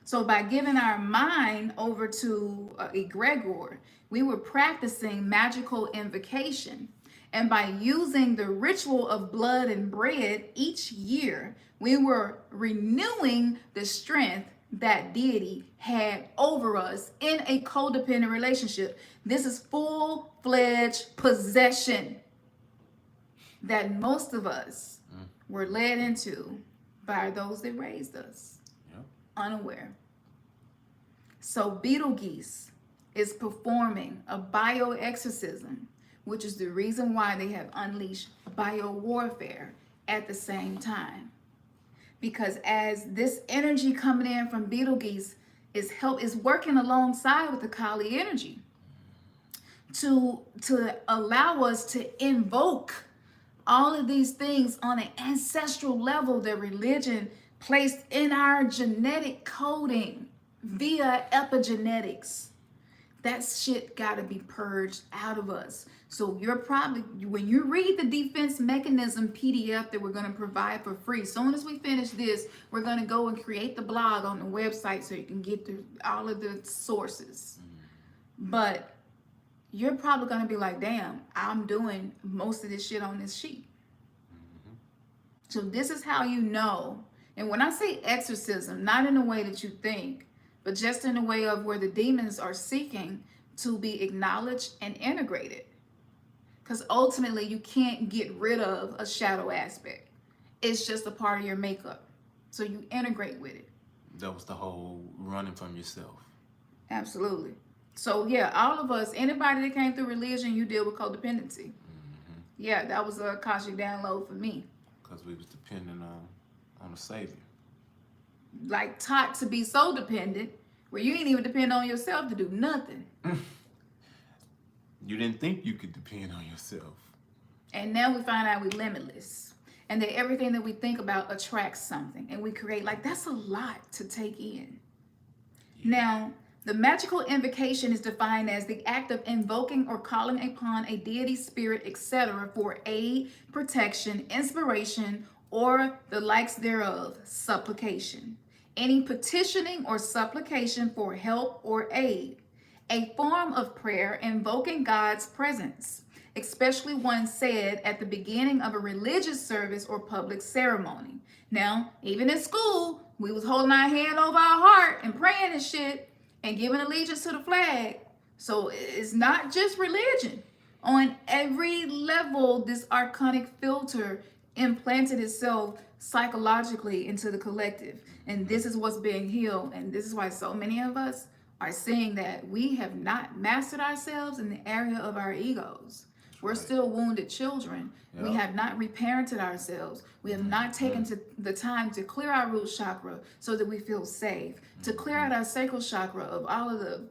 So by giving our mind over to egregor, we were practicing magical invocation. And by using the ritual of blood and bread each year, we were renewing the strength that deity had over us in a codependent relationship. This is full-fledged possession that most of us were led into by those that raised us. Unaware. So Betelgeuse is performing a bioexorcism, which is the reason why they have unleashed biowarfare at the same time. Because as this energy coming in from Betelgeuse is working alongside with the Kali energy to allow us to invoke all of these things on an ancestral level that religion placed in our genetic coding via epigenetics. That shit gotta be purged out of us. So you're probably, when you read the defense mechanism PDF that we're gonna provide for free, as soon as we finish this, we're gonna go and create the blog on the website so you can get through all of the sources. But you're probably gonna be like, damn, I'm doing most of this shit on this sheet. So this is how you know. And when I say exorcism, not in the way that you think, but just in a way of where the demons are seeking to be acknowledged and integrated. Because ultimately, you can't get rid of a shadow aspect. It's just a part of your makeup. So you integrate with it. That was the whole running from yourself. Absolutely. So yeah, all of us, anybody that came through religion, you deal with codependency. Yeah, that was a Akashic download for me. Because we was depending on a savior. Like taught to be so dependent where you ain't even depend on yourself to do nothing. You didn't think you could depend on yourself. And now we find out we're limitless. And that everything that we think about attracts something. And we create, like, that's a lot to take in. Now, the magical invocation is defined as the act of invoking or calling upon a deity, spirit, etc. for aid, protection, inspiration, or the likes thereof, supplication. Any petitioning or supplication for help or aid. A form of prayer invoking God's presence. especially one said at the beginning of a religious service or public ceremony. Now, even in school, we was holding our hand over our heart and praying and shit and giving allegiance to the flag. So it's not just religion. On every level, this archonic filter implanted itself psychologically into the collective. And this is what's being healed. And this is why so many of us are seeing that we have not mastered ourselves in the area of our egos. We're still wounded children. Yep. We have not reparented ourselves. We have not taken the time to clear our root chakra so that we feel safe, to clear out our sacral chakra of all of the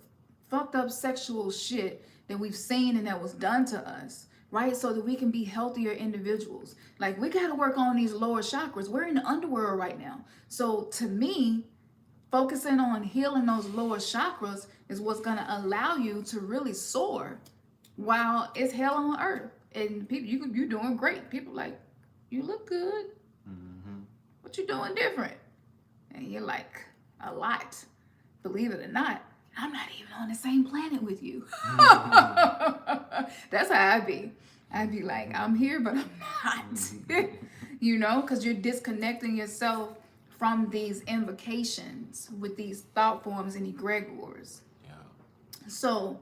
fucked up sexual shit that we've seen and that was done to us, right? So that we can be healthier individuals. Like, we got to work on these lower chakras. We're in the underworld right now. So to me, focusing on healing those lower chakras is what's going to allow you to really soar while it's hell on earth. And people, you're doing great. People like, you look good. What you doing different? And you're like, a lot. Believe it or not, I'm not even on the same planet with you. That's how I be. I'd be like, I'm here, but I'm not. You know, because you're disconnecting yourself from these invocations with these thought forms and egregores. Yeah. So,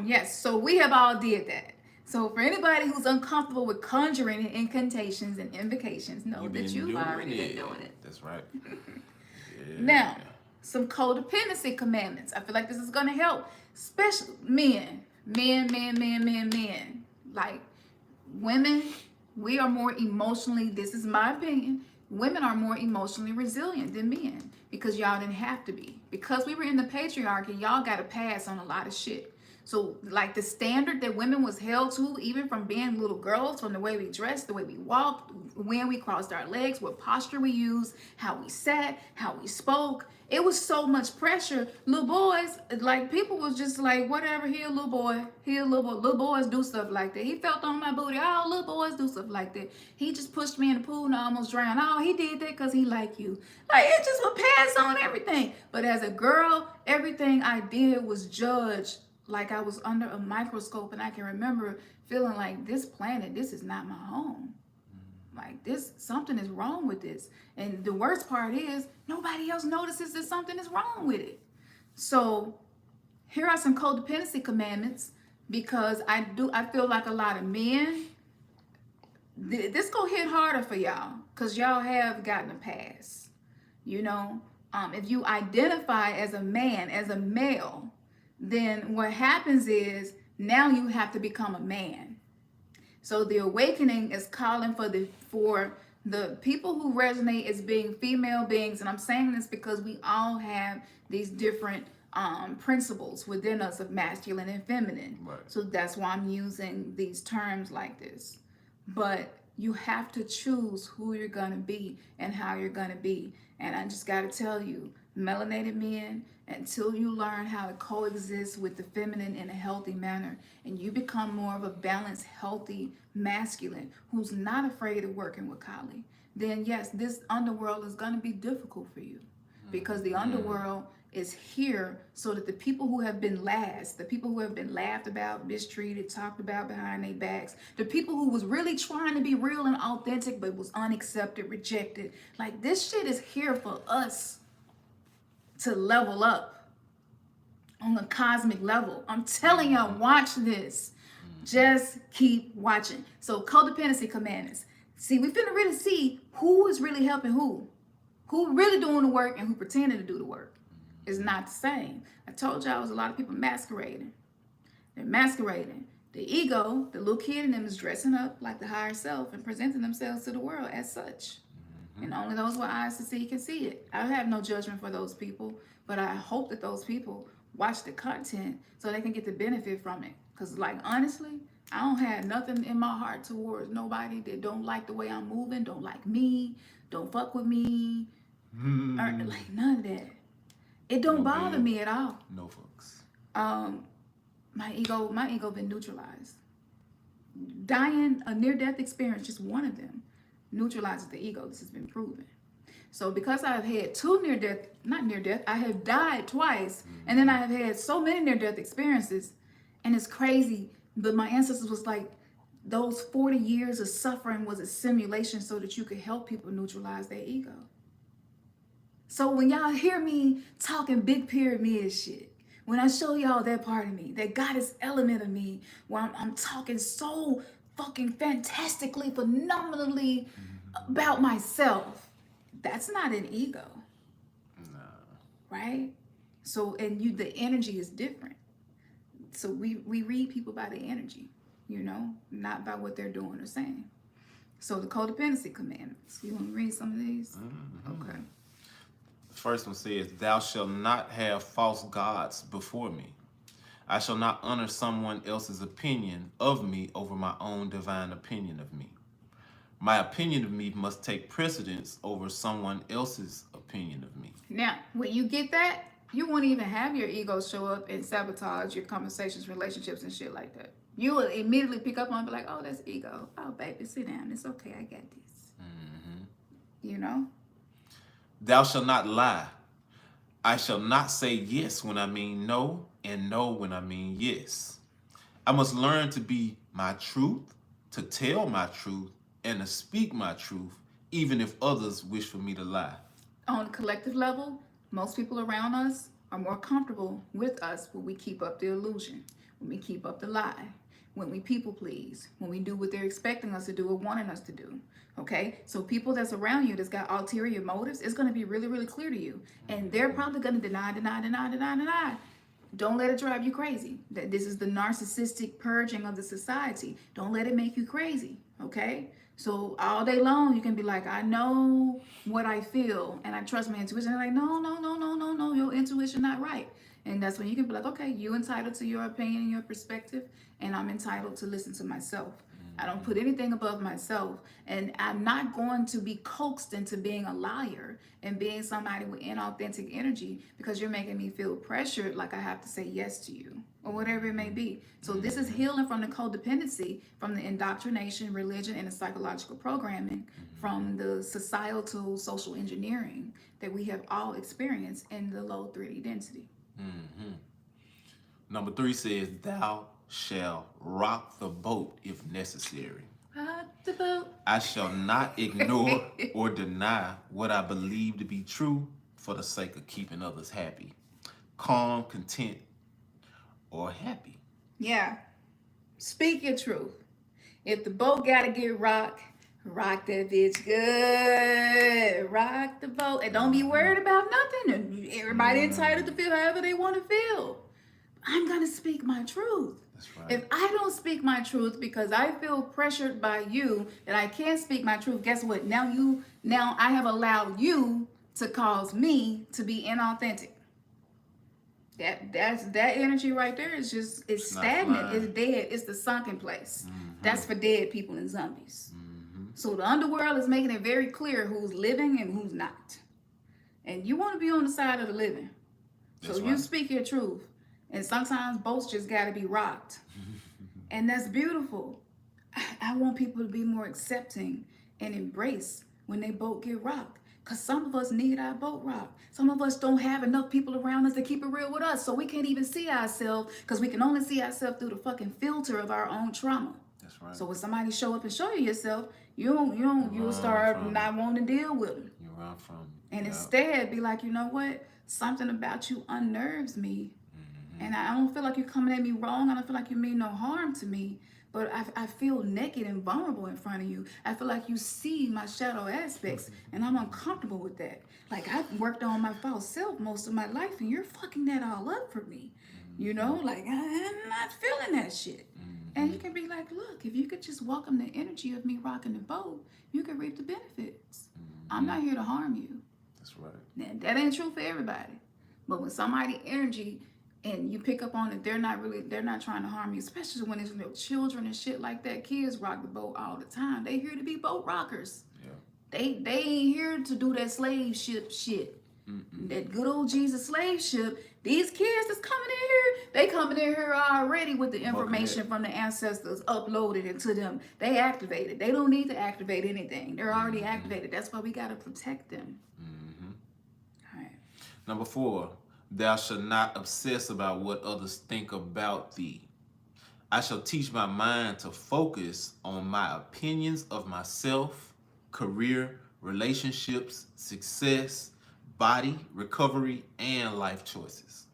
yes, so we have all did that. So for anybody who's uncomfortable with conjuring and incantations and invocations, know that you've already been doing it. That's right. Yeah. Now, some codependency commandments. I feel like this is going to help, especially men. Like, women, we are more emotionally, this is my opinion, women are more emotionally resilient than men because y'all didn't have to be. Because we were in the patriarchy, y'all got a pass on a lot of shit. So, like, the standard that women was held to, even from being little girls, from the way we dressed, the way we walked, when we crossed our legs, what posture we used, how we sat, how we spoke, it was so much pressure. Little boys, like, people was just like, whatever, he a little boy, he a little boy. Little boys do stuff like that. He felt on my booty. Oh, little boys do stuff like that. He just pushed me in the pool and I almost drowned. Oh, he did that because he liked you. Like, it just would pass on everything. But as a girl, everything I did was judged like I was under a microscope. And I can remember feeling like, this planet, this is not my home. Like, this, something is wrong with this. And the worst part is, nobody else notices that something is wrong with it. So here are some codependency commandments, because I feel like a lot of men, this gonna hit harder for y'all, because y'all have gotten a pass. You know, if you identify as a man, as a male, then what happens is, now you have to become a man. So the awakening is calling for the people who resonate as being female beings. And I'm saying this because we all have these different principles within us of masculine and feminine. Right. So that's why I'm using these terms like this. But you have to choose who you're going to be and how you're going to be. And I just got to tell you, melanated men, until you learn how to coexist with the feminine in a healthy manner, and you become more of a balanced, healthy masculine who's not afraid of working with Kali, then yes, this underworld is going to be difficult for you, because the underworld is here so that the people who have been last, the people who have been laughed about, mistreated, talked about behind their backs, the people who was really trying to be real and authentic but was unaccepted, rejected, like, this shit is here for us to level up on a cosmic level. I'm telling y'all, watch this. Just keep watching. So codependency commandments. See, we finna really see who is really helping who really doing the work and who pretending to do the work. Is not the same. I told y'all, there's a lot of people masquerading. They're masquerading. The ego, the little kid in them, is dressing up like the higher self and presenting themselves to the world as such. And only those with eyes to see can see it. I have no judgment for those people, but I hope that those people watch the content so they can get the benefit from it. Because, like, honestly, I don't have nothing in my heart towards nobody that don't like the way I'm moving, don't like me, don't fuck with me, or like none of that. It don't bother me at all. No fucks. My ego been neutralized. Dying, a near-death experience, just one of them, neutralizes the ego. This has been proven. So because I've had I have died twice, and then I have had so many near-death experiences, and it's crazy But my ancestors was like, those 40 years of suffering was a simulation so that you could help people neutralize their ego. So when y'all hear me talking big pyramid shit, when I show y'all that part of me, that goddess element of me, where I'm talking so fucking fantastically, phenomenally about myself, that's not an ego, No. right? So, and the energy is different. So we read people by the energy, not by what they're doing or saying. So the codependency commandments. You want to read some of these? Okay. The first one says, "Thou shalt not have false gods before me. I shall not honor someone else's opinion of me over my own divine opinion of me. My opinion of me must take precedence over someone else's opinion of me." Now, when you get that, you won't even have your ego show up and sabotage your conversations, relationships, and shit like that. You will immediately pick up on and be like, oh, that's ego. Oh, baby, sit down. It's okay. I got this. You know? "Thou shalt not lie. I shall not say yes when I mean no, and no when I mean yes. I must learn to be my truth, to tell my truth, and to speak my truth, even if others wish for me to lie." On a collective level, most people around us are more comfortable with us when we keep up the illusion, when we keep up the lie, when we people please, when we do what they're expecting us to do or wanting us to do. Okay, so people that's around you that's got ulterior motives, it's going to be really, really clear to you, and they're probably going to deny. Don't let it drive you crazy. That this is the narcissistic purging of the society. Don't let it make you crazy. Okay, so all day long you can be like, I know what I feel, and I trust my intuition. They're like, no, your intuition not right. And that's when you can be like, okay, you entitled to your opinion and your perspective, and I'm entitled to listen to myself. I don't put anything above myself, and I'm not going to be coaxed into being a liar and being somebody with inauthentic energy because you're making me feel pressured like I have to say yes to you or whatever it may be. So this is healing from the codependency, from the indoctrination, religion, and the psychological programming, from the societal social engineering that we have all experienced in the low 3D density. Number 3 says, "Thou shall rock the boat if necessary. Rock the boat. I shall not ignore or deny what I believe to be true for the sake of keeping others happy, calm, content, or happy." Yeah. Speak your truth. If the boat gotta get rocked, rock that bitch good. Rock the boat. And don't be worried about nothing. And everybody entitled to feel however they want to feel. I'm gonna speak my truth. That's right. If I don't speak my truth because I feel pressured by you that I can't speak my truth, guess what? Now I have allowed you to cause me to be inauthentic. That energy right there is just, it's stagnant, it's dead, it's the sunken place. That's for dead people and zombies. So the underworld is making it very clear who's living and who's not. And you want to be on the side of the living. So you speak your truth. And sometimes boats just got to be rocked. And that's beautiful. I want people to be more accepting and embrace when they boat get rocked. Because some of us need our boat rocked. Some of us don't have enough people around us to keep it real with us. So we can't even see ourselves because we can only see ourselves through the fucking filter of our own trauma. That's right. So when somebody show up and show you yourself, you'll start not wanting to deal with them. You run from it. And instead be like, you know what? Something about you unnerves me. And I don't feel like you're coming at me wrong. I don't feel like you mean no harm to me. But I feel naked and vulnerable in front of you. I feel like you see my shadow aspects. And I'm uncomfortable with that. Like, I've worked on my false self most of my life. And you're fucking that all up for me. You know? Like, I'm not feeling that shit. And you can be like, look, if you could just welcome the energy of me rocking the boat, you could reap the benefits. I'm not here to harm you. That's right. Now, that ain't true for everybody. But when somebody energy and you pick up on it, they're not trying to harm you, especially when it's little children and shit like that. Kids rock the boat all the time. They here to be boat rockers. Yeah. They ain't here to do that slave ship shit. That good old Jesus slave ship. These kids that's coming in here, they coming in here already with the information from the ancestors uploaded into them. They activated. They don't need to activate anything. They're already activated. That's why we got to protect them. All right. Number 4, "Thou shalt not obsess about what others think about thee. I shall teach my mind to focus on my opinions of myself, career, relationships, success, body, recovery, and life choices.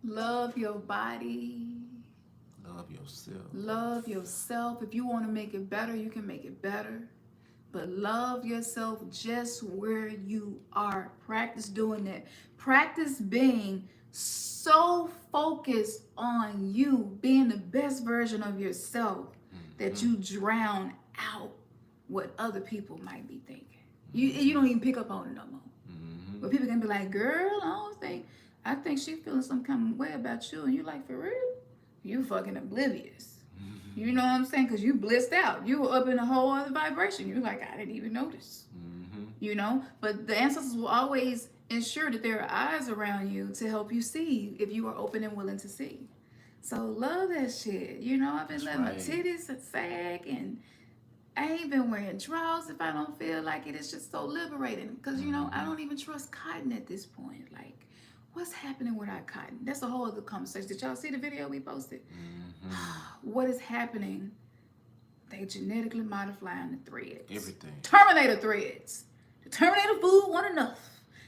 Love your body. Love yourself. Love yourself. If you want to make it better, you can make it better. But love yourself just where you are. Practice doing that. Practice being so focused on you being the best version of yourself that you drown out what other people might be thinking. You don't even pick up on it no more. But people can be like, girl, I think she feeling some kind of way about you. And you're like, for real? You fucking oblivious. You know what I'm saying? Because you blissed out. You were up in a whole other vibration. You're like, I didn't even notice. You know? But the ancestors will always ensure that there are eyes around you to help you see if you are open and willing to see. So love that shit. You know, I've been letting my titties sag, and I ain't been wearing drawers if I don't feel like it. It's just so liberating. Because, you know, I don't even trust cotton at this point. Like, what's happening with our cotton? That's a whole other conversation. Did y'all see the video we posted? What is happening? They genetically modifying the threads. Everything. Terminator threads. The Terminator food wasn't enough.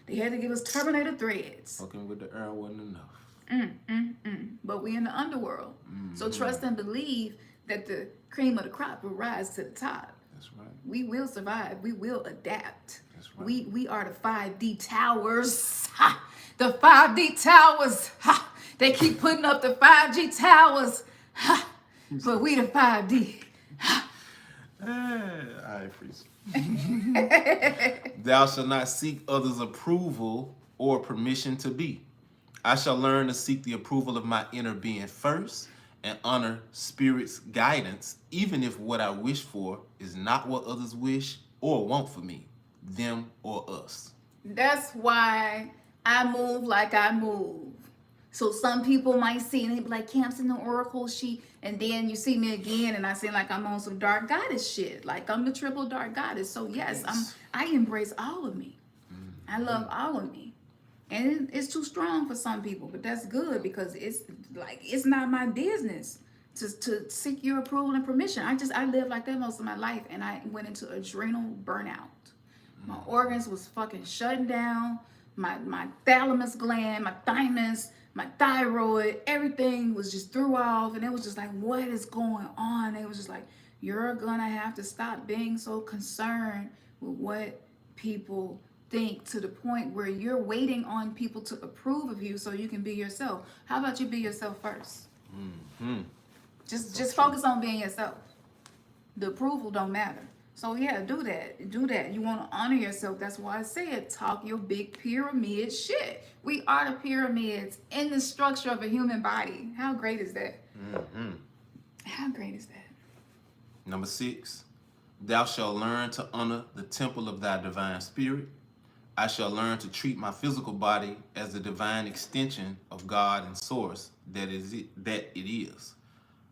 They had to give us Terminator threads. Fucking with the air wasn't enough. But we in the underworld. So trust and believe that the cream of the crop will rise to the top. That's right. We will survive. We will adapt. That's right. We are the 5D towers. Ha! The 5D towers. Ha! They keep putting up the 5G towers. Ha! But we the 5D. Ha! I freeze. Thou shalt not seek others' approval or permission to be. I shall learn to seek the approval of my inner being first and honor spirit's guidance, even if what I wish for is not what others wish or want for me, them or us. That's why I move like I move. So some people might see and they be like, Camp's in the oracle sheet, and then you see me again and I seem like I'm on some dark goddess shit. Like I'm the triple dark goddess. So yes. I embrace all of me. I love all of me. And it's too strong for some people, but that's good because it's like it's not my business to seek your approval and permission. I lived like that most of my life, and I went into adrenal burnout. My organs was fucking shutting down. My thalamus gland, my thymus, my thyroid, everything was just threw off, and it was just like, what is going on? It was just like, you're gonna have to stop being so concerned with what people think to the point where you're waiting on people to approve of you so you can be yourself. How about you be yourself first? Just focus on being yourself. The approval don't matter. So yeah, do that. You want to honor yourself. That's why I said talk your big pyramid shit. We are the pyramids in the structure of a human body. How great is that? How great is that? Number 6, thou shalt learn to honor the temple of thy divine spirit. I shall learn to treat my physical body as the divine extension of God and source that it is.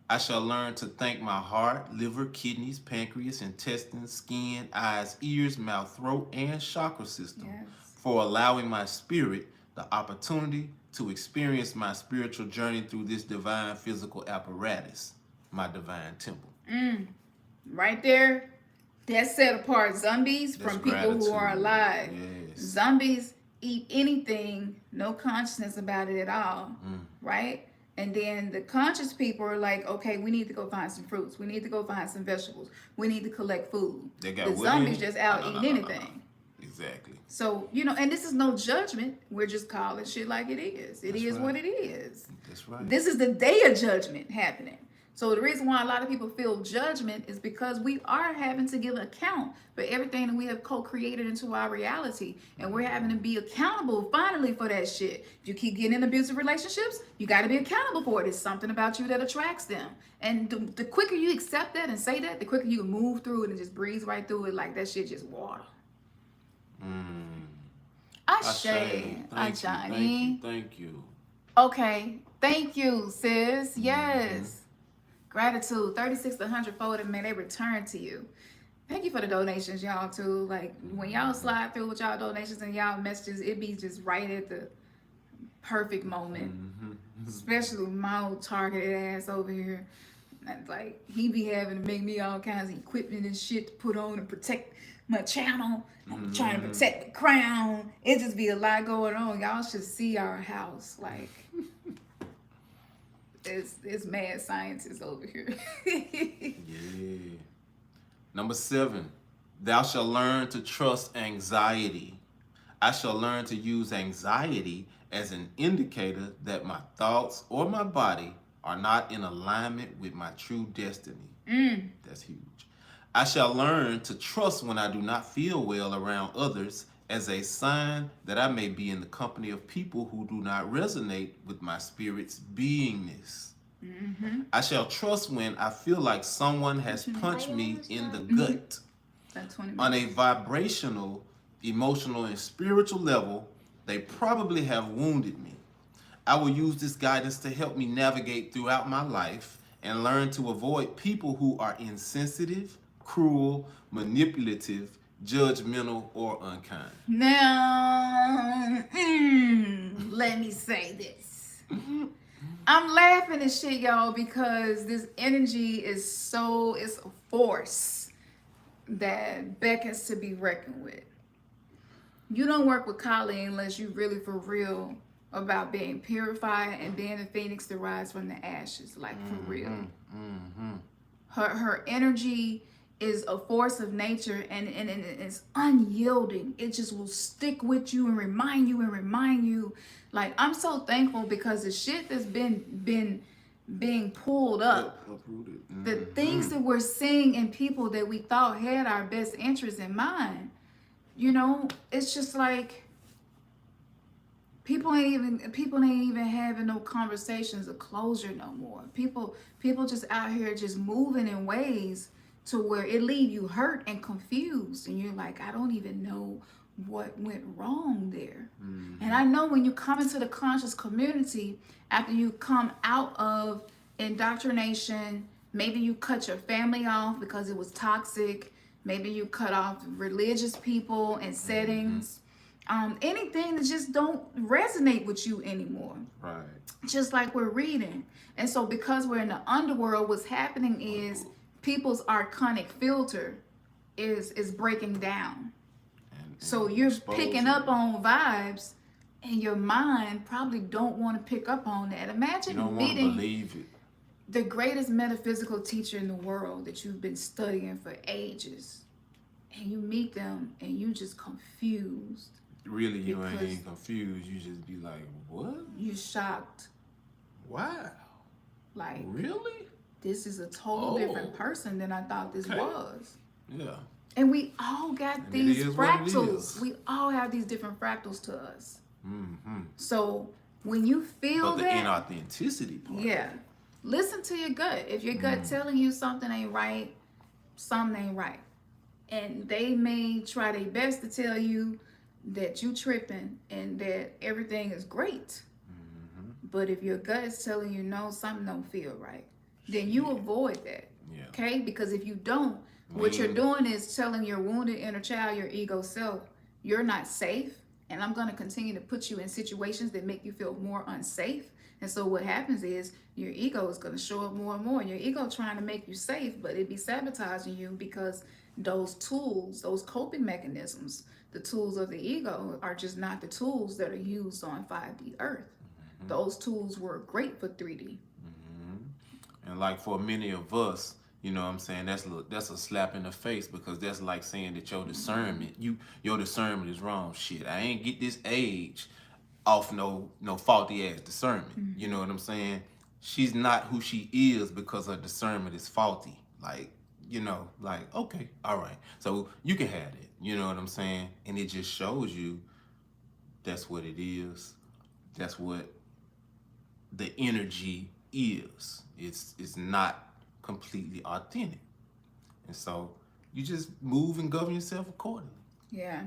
I shall learn to thank my heart, liver, kidneys, pancreas, intestines, skin, eyes, ears, mouth, throat, and chakra system for allowing my spirit the opportunity to experience my spiritual journey through this divine physical apparatus, my divine temple. Right there. That set apart zombies from people who are alive. Yes. Zombies eat anything, no consciousness about it at all, right? And then the conscious people are like, okay, we need to go find some fruits. We need to go find some vegetables. We need to collect food. They got the zombies just out eating anything. Exactly. So, you know, and this is no judgment. We're just calling shit like it is. It is what it is. That's right. This is the day of judgment happening. So the reason why a lot of people feel judgment is because we are having to give an account for everything that we have co-created into our reality. And we're having to be accountable finally for that shit. If you keep getting in abusive relationships, you got to be accountable for it. It's something about you that attracts them. And the quicker you accept that and say that, the quicker you move through it and just breeze right through it like that shit just water. Johnny. Thank you. Okay. Thank you, sis. Yes. Gratitude, 36 to 100-fold, and may they return to you. Thank you for the donations, y'all, too. Like, when y'all slide through with y'all donations and y'all messages, it be just right at the perfect moment. Especially with my old targeted ass over here. And, like, he be having to make me all kinds of equipment and shit to put on to protect my channel. I'm trying to protect the crown. It just be a lot going on. Y'all should see our house. Like, it's mad scientists over here. Yeah. Number 7, thou shalt learn to trust anxiety. I shall learn to use anxiety as an indicator that my thoughts or my body are not in alignment with my true destiny. That's huge. I shall learn to trust when I do not feel well around others as a sign that I may be in the company of people who do not resonate with my spirit's beingness. I shall trust when I feel like someone has punched me in the gut. On a vibrational, emotional, and spiritual level, they probably have wounded me. I will use this guidance to help me navigate throughout my life and learn to avoid people who are insensitive, cruel, manipulative, judgmental, or unkind. Now, let me say this. I'm laughing at shit, y'all, because this energy is it's a force that beckons to be reckoned with. You don't work with Kali unless you really for real about being purified and being the phoenix to rise from the ashes, like for real. Her energy is a force of nature, and it's unyielding. It just will stick with you and remind you. Like, I'm so thankful because the shit that's been being pulled up, Uprooted. the things that we're seeing in people that we thought had our best interests in mind, you know, it's just like people ain't even having no conversations of closure no more. People just out here just moving in ways to where it leave you hurt and confused, and you're like, I don't even know what went wrong there. And I know when you come into the conscious community, after you come out of indoctrination, maybe you cut your family off because it was toxic, maybe you cut off religious people and settings, anything that just don't resonate with you anymore. Right. Just like we're reading. And so because we're in the underworld, what's happening is people's archonic filter is breaking down. So you're picking up on vibes, and your mind probably don't want to pick up on that. Imagine meeting the greatest metaphysical teacher in the world that you've been studying for ages, and you meet them and you just confused. Really, you ain't confused. You just be like, what? You shocked. Wow. Like, really? This is a total different person than I thought this was. Yeah. And we all got these fractals. We all have these different fractals to us. So when you feel but the inauthenticity part. Yeah. Listen to your gut. If your gut telling you something ain't right, something ain't right. And they may try their best to tell you that you tripping and that everything is great. But if your gut is telling you no, something don't feel right, then you avoid that. Yeah. Okay? Because if you don't, what you're doing is telling your wounded inner child, your ego self, you're not safe, and I'm going to continue to put you in situations that make you feel more unsafe. And so what happens is your ego is going to show up more and more. Your ego trying to make you safe, but it be sabotaging you because those tools, those coping mechanisms, the tools of the ego are just not the tools that are used on 5D Earth. Those tools were great for 3D. And like for many of us, you know what I'm saying, that's a slap in the face, because that's like saying that your discernment, your discernment is wrong. Shit, I ain't get this age off no faulty ass discernment. You know what I'm saying? She's not who she is because her discernment is faulty. Like, you know, like, okay, all right. So you can have it. You know what I'm saying? And it just shows you that's what it is. That's what the energy is. It's not completely authentic. And so you just move and govern yourself accordingly. Yeah.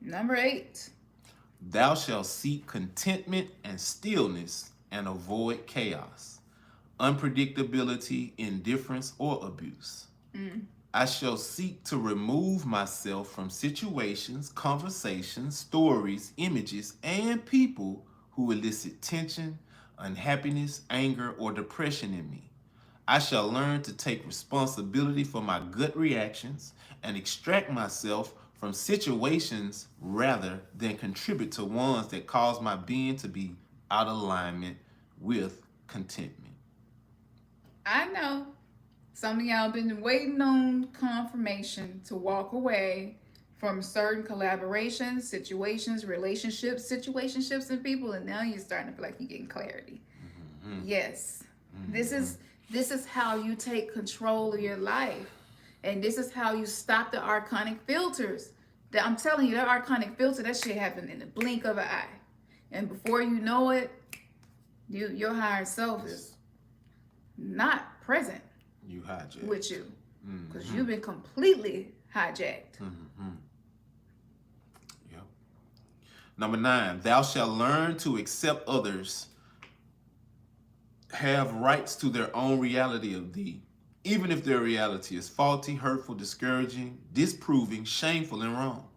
Number 8. Thou shalt seek contentment and stillness and avoid chaos, unpredictability, indifference, or abuse. I shall seek to remove myself from situations, conversations, stories, images, and people who elicit tension, unhappiness, anger, or depression in me. I shall learn to take responsibility for my gut reactions and extract myself from situations rather than contribute to ones that cause my being to be out of alignment with contentment. I know some of y'all been waiting on confirmation to walk away from certain collaborations, situations, relationships, situationships, and people, and now you're starting to feel like you're getting clarity. Mm-hmm. Yes, mm-hmm. This is how you take control of your life, and this is how you stop the archonic filters. I'm telling you, that archonic filter, that shit happened in the blink of an eye, and before you know it, your higher self is not present. You hijacked with you, because you've been completely hijacked. Mm-hmm. Yep. Number 9, thou shalt learn to accept others have rights to their own reality of thee, even if their reality is faulty, hurtful, discouraging, disproving, shameful, and wrong.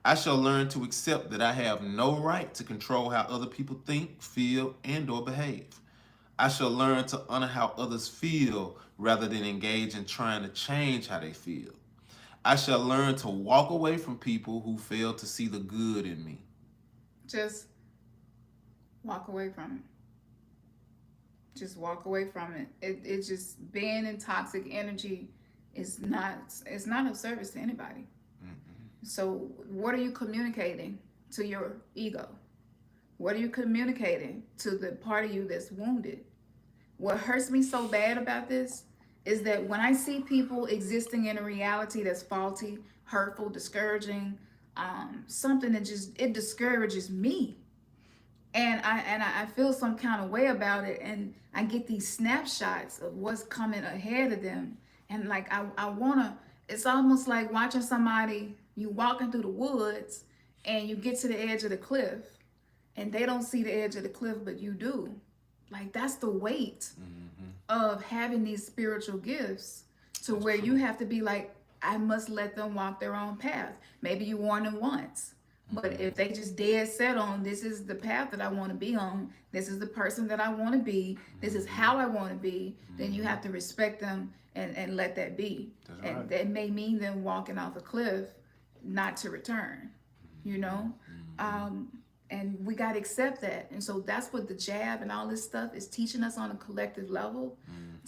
I shall learn to accept that I have no right to control how other people think, feel, and or behave. I shall learn to honor how others feel rather than engage in trying to change how they feel. I shall learn to walk away from people who fail to see the good in me. Just walk away from it. Just walk away from it. It's just being in toxic energy is not, it's not of service to anybody. Mm-hmm. So what are you communicating to your ego? What are you communicating to the part of you that's wounded? What hurts me so bad about this is that when I see people existing in a reality that's faulty, hurtful, discouraging, something that it discourages me. And I feel some kind of way about it, and I get these snapshots of what's coming ahead of them. And like I wanna, it's almost like watching somebody, you walking through the woods and you get to the edge of the cliff and they don't see the edge of the cliff, but you do. Like that's the weight of having these spiritual gifts to where you have to be like, I must let them walk their own path. Maybe you warn them once. But if they just dead set on, this is the path that I want to be on, this is the person that I want to be, this is how I want to be, then you have to respect them and let that be. Right. And that may mean them walking off a cliff, not to return, you know? And we got to accept that. And so that's what the jab and all this stuff is teaching us on a collective level,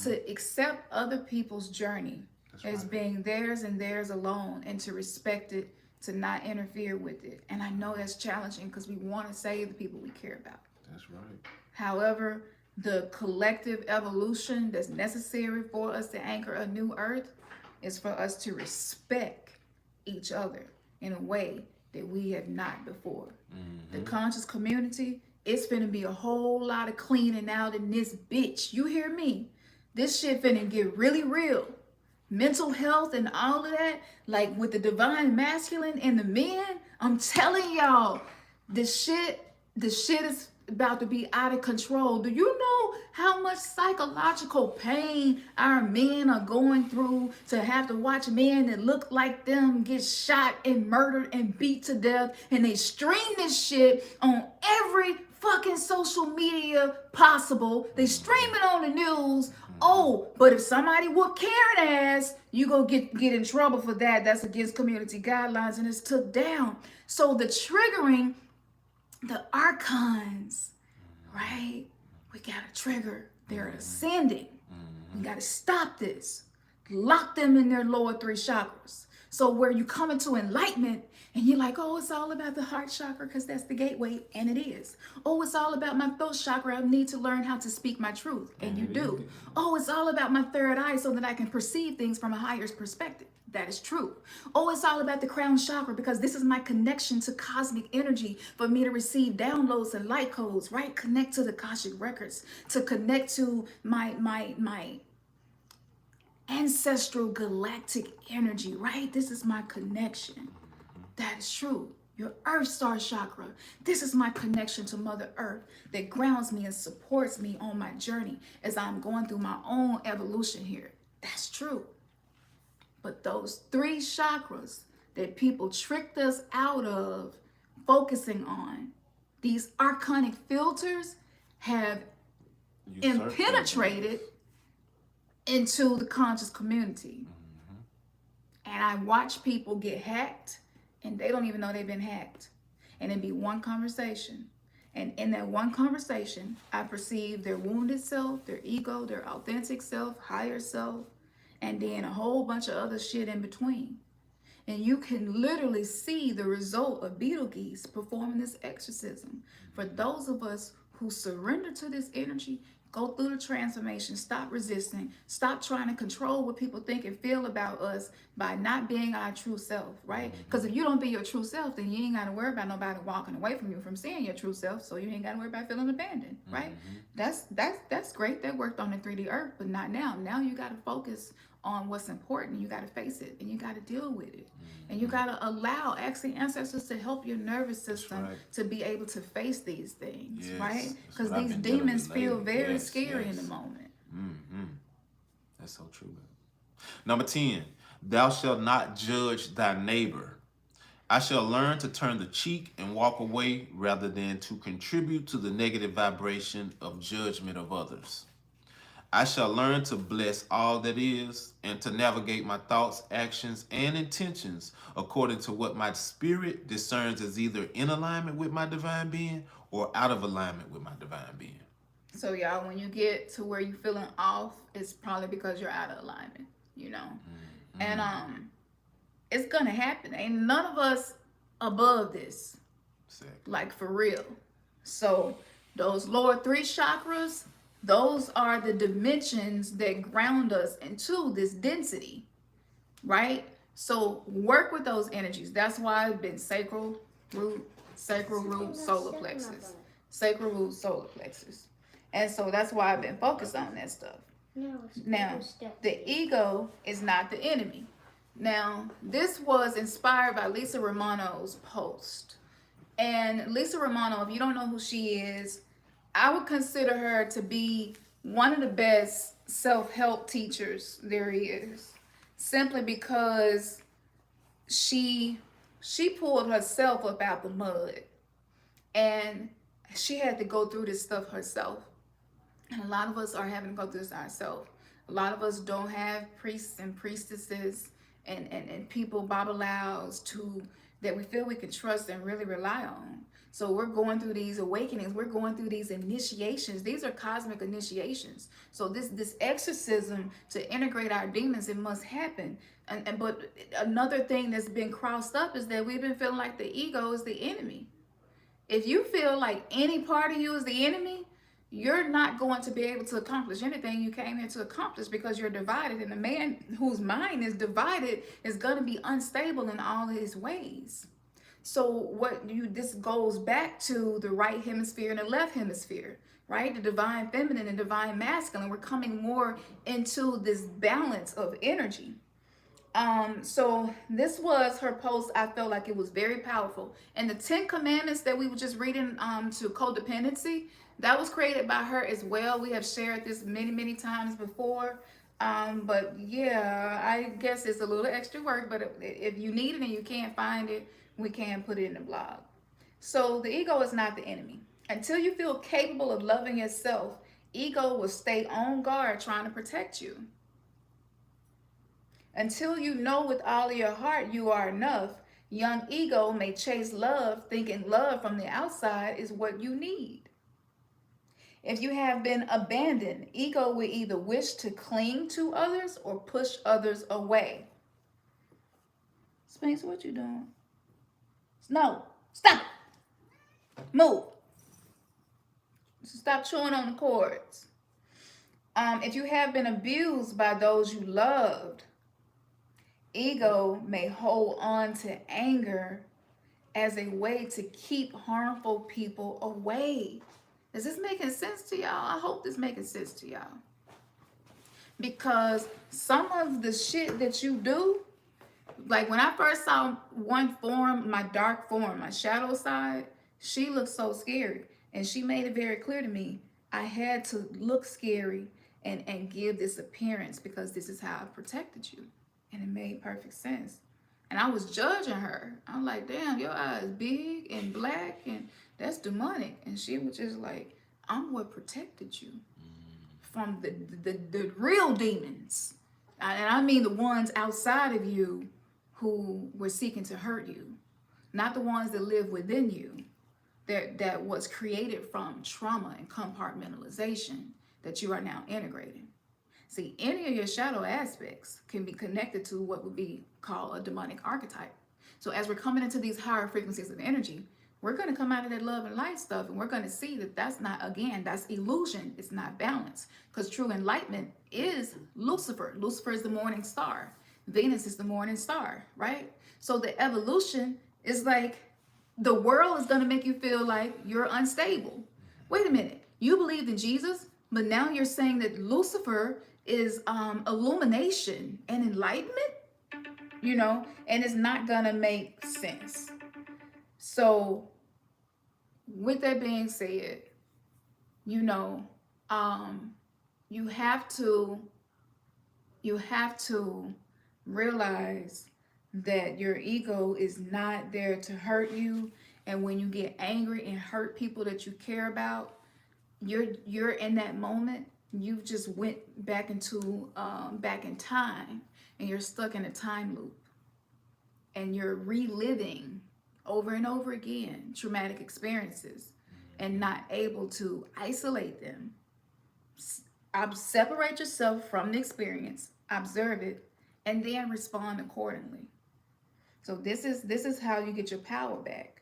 to accept other people's journey as being theirs and theirs alone, and to respect it, to not interfere with it. And I know that's challenging because we want to save the people we care about. That's right. However, the collective evolution that's necessary for us to anchor a new earth is for us to respect each other in a way that we have not before. The conscious community, it's finna be a whole lot of cleaning out in this bitch. You hear me? This shit finna get really real. Mental health and all of that, like with the divine masculine and the men, I'm telling y'all, the shit is about to be out of control. Do you know how much psychological pain our men are going through to have to watch men that look like them get shot and murdered and beat to death, and they stream this shit on every fucking social media possible. They stream it on the news. Oh, but if somebody whoop Karen ass, you go get in trouble for that. That's against community guidelines, and it's took down. So the triggering, the archons, right? We gotta trigger. They're ascending. We gotta stop this. Lock them in their lower 3 chakras. So where you come into enlightenment and you're like, oh, it's all about the heart chakra because that's the gateway, and it is. Oh, it's all about my throat chakra. I need to learn how to speak my truth, and you do. Oh, it's all about my third eye so that I can perceive things from a higher perspective. That is true. Oh, it's all about the crown chakra because this is my connection to cosmic energy for me to receive downloads and light codes, right? Connect to the Akashic records, to connect to my ancestral galactic energy, right? This is my connection. That is true. Your earth star chakra. This is my connection to Mother Earth that grounds me and supports me on my journey as I'm going through my own evolution here. That's true. But those 3 chakras that people tricked us out of focusing on, these archonic filters have penetrated into the conscious community. And I watch people get hacked and they don't even know they've been hacked. And it'd be one conversation. And in that one conversation, I perceive their wounded self, their ego, their authentic self, higher self, and then a whole bunch of other shit in between. And you can literally see the result of Betelgeuse performing this exorcism. For those of us who surrender to this energy, go through the transformation, stop resisting, stop trying to control what people think and feel about us by not being our true self, right? Because if you don't be your true self, then you ain't got to worry about nobody walking away from you from seeing your true self, so you ain't got to worry about feeling abandoned, right? That's great. That worked on the 3D earth, but not now. Now you got to focus on what's important. You got to face it and you got to deal with it. And you got to allow actually ancestors to help your nervous system to be able to face these things, right? Because these demons feel very scary in the moment. That's so true. Number 10, thou shalt not judge thy neighbor. I shall learn to turn the cheek and walk away rather than to contribute to the negative vibration of judgment of others. I shall learn to bless all that is and to navigate my thoughts, actions, and intentions according to what my spirit discerns as either in alignment with my divine being or out of alignment with my divine being. So y'all, when you get to where you're feeling off, it's probably because you're out of alignment, you know? And it's gonna happen. Ain't none of us above this. Exactly. Like for real. So those lower 3 chakras, those are the dimensions that ground us into this density, right? So work with those energies. That's why I've been sacral root, solar plexus. Sacral root, solar plexus. And so that's why I've been focused on that stuff. Now, the ego is not the enemy. Now, this was inspired by Lisa Romano's post. And Lisa Romano, if you don't know who she is, I would consider her to be one of the best self-help teachers there is, simply because she pulled herself up out the mud and she had to go through this stuff herself. And a lot of us are having to go through this ourselves. A lot of us don't have priests and priestesses and people, babalawos, that we feel we can trust and really rely on. So we're going through these awakenings. We're going through these initiations. These are cosmic initiations. So this exorcism to integrate our demons, it must happen. But another thing that's been crossed up is that we've been feeling like the ego is the enemy. If you feel like any part of you is the enemy, you're not going to be able to accomplish anything you came here to accomplish, because you're divided, and the man whose mind is divided is going to be unstable in all his ways. So this goes back to the right hemisphere and the left hemisphere, right? The divine feminine and divine masculine. We're coming more into this balance of energy. So this was her post. I felt like it was very powerful. And the 10 commandments that we were just reading to Codependency, that was created by her as well. We have shared this many times before. But yeah, I guess it's a little extra work, but if you need it and you can't find it, we can put it in the blog. So the ego is not the enemy. Until you feel capable of loving yourself, ego will stay on guard trying to protect you. Until you know with all of your heart you are enough, young ego may chase love, thinking love from the outside is what you need. If you have been abandoned, ego will either wish to cling to others or push others away. Sphinx, what you doing? No, stop it. Move. Stop chewing on the cords. If you have been abused by those you loved, ego may hold on to anger as a way to keep harmful people away. Is this making sense to y'all? I hope this making sense to y'all. Because some of the shit that you do, like when I first saw one form, my dark form, my shadow side, she looked so scary. And she made it very clear to me, I had to look scary and give this appearance because this is how I protected you. And it made perfect sense. And I was judging her. I'm like, damn, your eyes big and black and that's demonic. And she was just like, I'm what protected you from the real demons. And I mean the ones outside of you who were seeking to hurt you, not the ones that live within you, that was created from trauma and compartmentalization that you are now integrating. See, any of your shadow aspects can be connected to what would be called a demonic archetype. So as we're coming into these higher frequencies of energy, we're going to come out of that love and light stuff, and we're going to see that that's not, again, that's illusion. It's not balance, because true enlightenment is Lucifer. Lucifer is the morning star. Venus is the morning star, right? So the evolution is like, the world is going to make you feel like you're unstable. Wait a minute. You believed in Jesus, but now you're saying that Lucifer is illumination and enlightenment, you know, and it's not going to make sense. So with that being said, you know, you have to realize that your ego is not there to hurt you. And when you get angry and hurt people that you care about, you're in that moment, you've just went back into back in time, and you're stuck in a time loop, and you're reliving over and over again traumatic experiences and not able to isolate them. Separate yourself from the experience, observe it, and then respond accordingly. So this is how you get your power back.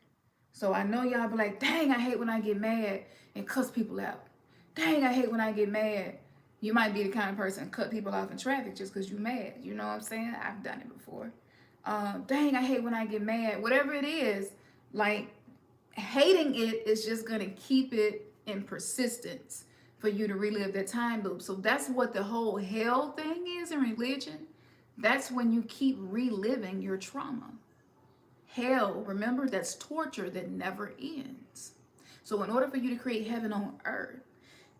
So I know y'all be like, dang, I hate when I get mad and cuss people out. Dang, I hate when I get mad. You might be the kind of person to cut people off in traffic just because you're mad. You know what I'm saying? I've done it before. Dang, I hate when I get mad. Whatever it is, like, hating it is just going to keep it in persistence for you to relive that time loop. So that's what the whole hell thing is in religion. That's when you keep reliving your trauma. Hell, remember, that's torture that never ends. So in order for you to create heaven on earth,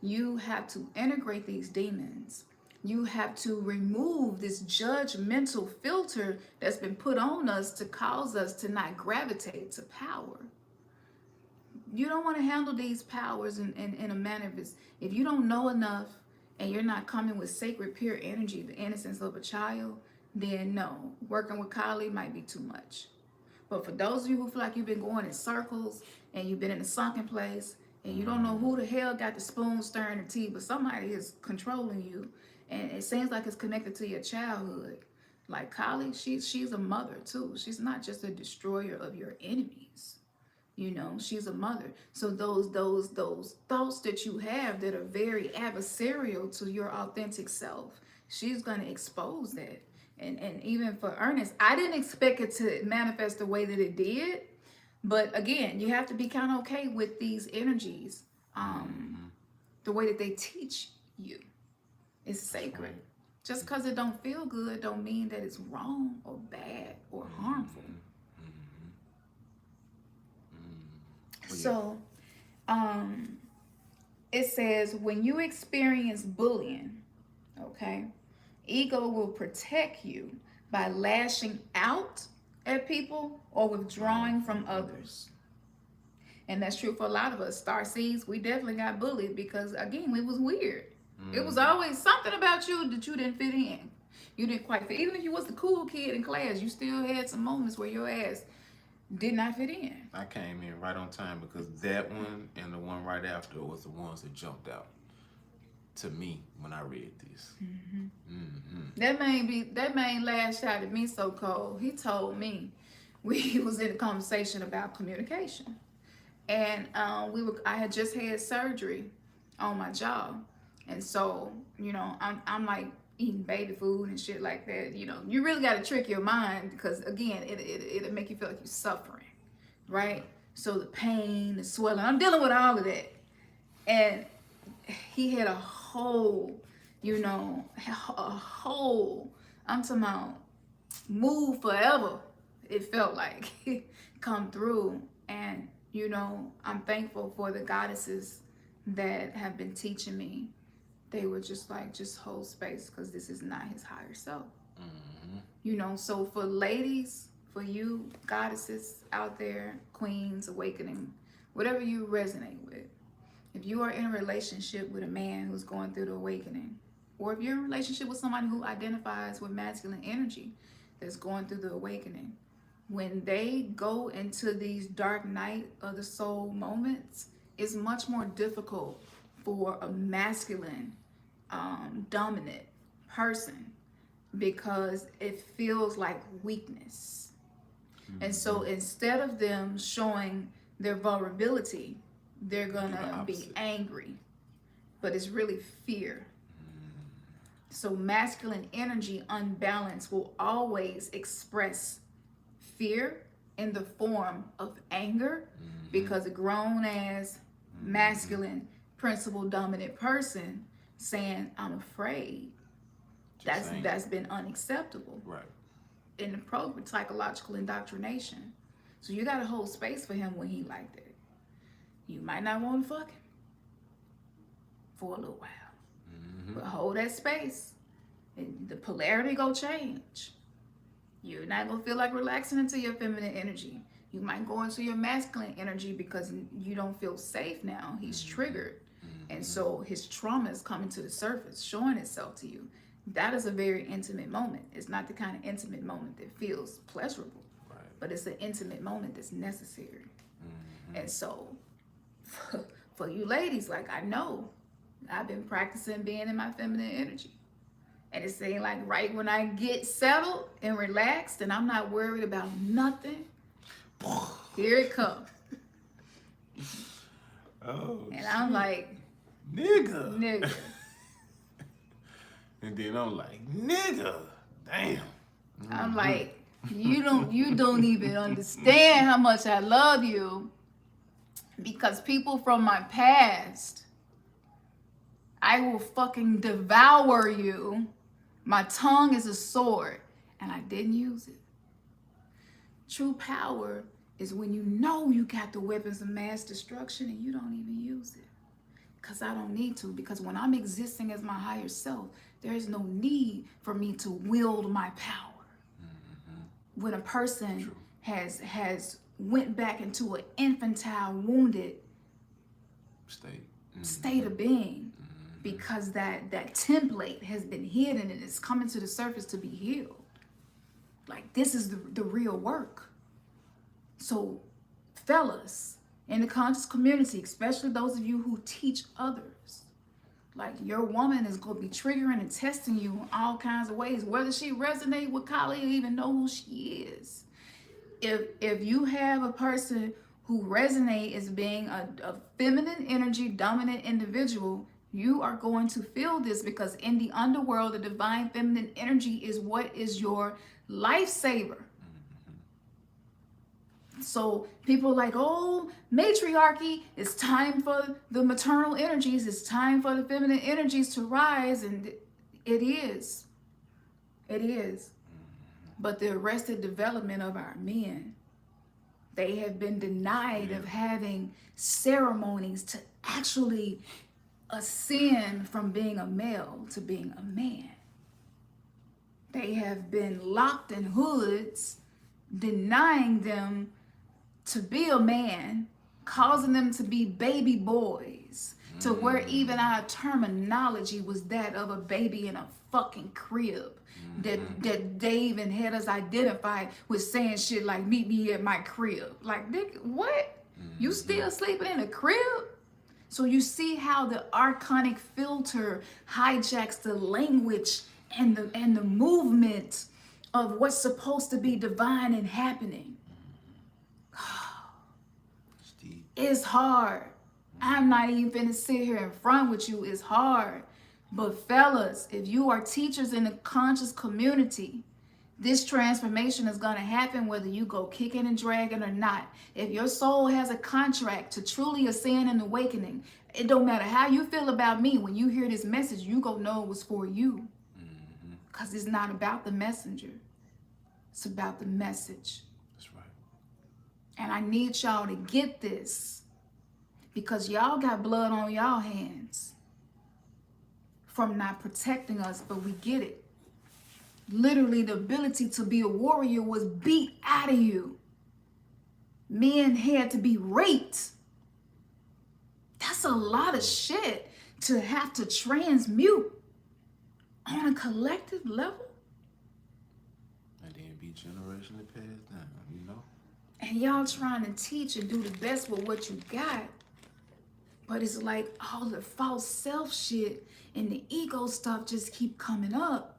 you have to integrate these demons. You have to remove this judgmental filter that's been put on us to cause us to not gravitate to power. You don't want to handle these powers in a manner of this. If you don't know enough and you're not coming with sacred, pure energy, the innocence of a child, then no, working with Kali might be too much. But for those of you who feel like you've been going in circles and you've been in a sunken place and you don't know who the hell got the spoon stirring the tea, but somebody is controlling you, and it seems like it's connected to your childhood. Like Kali, she's a mother too. She's not just a destroyer of your enemies. You know, she's a mother. So those thoughts that you have that are very adversarial to your authentic self, she's going to expose that. And even for Ernest, I didn't expect it to manifest the way that it did. But again, you have to be kind of okay with these energies. The way that they teach you is sacred. Just because it don't feel good don't mean that it's wrong or bad or harmful. So, it says when you experience bullying, okay, ego will protect you by lashing out at people or withdrawing from others. And that's true for a lot of us. Starseeds, we definitely got bullied because, again, it was weird. It was always something about you that you didn't fit in. You didn't quite fit. Even if you was the cool kid in class, you still had some moments where your ass did not fit in. I came in right on time because that one and the one right after was the ones that jumped out to me when I read this. That man lashed out at me so cold. He told me, we was in a conversation about communication, and I had just had surgery on my jaw, and so you know I'm like eating baby food and shit like that. You know, you really got to trick your mind because again, it'll make you feel like you're suffering, right? So the pain, the swelling, I'm dealing with all of that, and he had a whole, you know, a whole, I'm talking about move forever, it felt like, come through. And, you know, I'm thankful for the goddesses that have been teaching me. They were just like, just hold space because this is not his higher self. You know, so for ladies for you goddesses out there, queens, awakening, whatever you resonate with. If you are in a relationship with a man who's going through the awakening, or if you're in a relationship with somebody who identifies with masculine energy that's going through the awakening, when they go into these dark night of the soul moments, it's much more difficult for a masculine dominant person, because it feels like weakness. And so instead of them showing their vulnerability, they're gonna be angry, but it's really fear. So masculine energy unbalanced will always express fear in the form of anger, because a grown ass masculine principal dominant person saying I'm afraid, that's been unacceptable, right, in the program psychological indoctrination. So you gotta hold space for him when he like that. You might not want to fuck him for a little while, but hold that space, and the polarity go change. You're not gonna feel like relaxing into your feminine energy. You might go into your masculine energy because you don't feel safe now. He's triggered, and so his trauma is coming to the surface, showing itself to you. That is a very intimate moment. It's not the kind of intimate moment that feels pleasurable, but it's an intimate moment that's necessary. And so for you ladies, like, I know I've been practicing being in my feminine energy, and it's saying like right when I get settled and relaxed and I'm not worried about nothing, here it comes. Oh, and shit. I'm like, nigga. And then I'm like, nigga, damn. I'm like, you don't even understand how much I love you, because people from my past, I will fucking devour you. My tongue is a sword, and I didn't use it. True power is when you know you got the weapons of mass destruction and you don't even use it. Because I don't need to, because when I'm existing as my higher self, there is no need for me to wield my power. When a person has went back into an infantile, wounded state of being, because that template has been hidden and it's coming to the surface to be healed. Like, this is the real work. So fellas in the conscious community, especially those of you who teach others, like, your woman is going to be triggering and testing you in all kinds of ways, whether she resonate with Kali or even know who she is. If you have a person who resonate as being a feminine energy dominant individual, you are going to feel this, because in the underworld, the divine feminine energy is what is your lifesaver. So people are like, oh, matriarchy, it's time for the maternal energies, it's time for the feminine energies to rise, and it is. But the arrested development of our men, they have been denied of having ceremonies to actually ascend from being a male to being a man. They have been locked in hoods, denying them to be a man, causing them to be baby boys, to where even our terminology was that of a baby in a fucking crib. That they even had us identified with saying shit like, meet me at my crib. Like, nigga, what? You still sleeping in a crib? So you see how the archonic filter hijacks the language and the movement of what's supposed to be divine and happening. It's hard. I'm not even finna sit here in front with you. It's hard. But fellas, if you are teachers in the conscious community, this transformation is going to happen whether you go kicking and dragging or not. If your soul has a contract to truly ascend and awakening, it don't matter how you feel about me. When you hear this message, you go know it was for you. Because it's not about the messenger. It's about the message. That's right. And I need y'all to get this, because y'all got blood on y'all hands from not protecting us, but we get it. literally the ability to be a warrior was beat out of you. Men had to be raped. That's a lot of shit to have to transmute on a collective level. And then be generationally passed down, you know? And y'all trying to teach and do the best with what you got. But it's like all the false self shit and the ego stuff just keep coming up.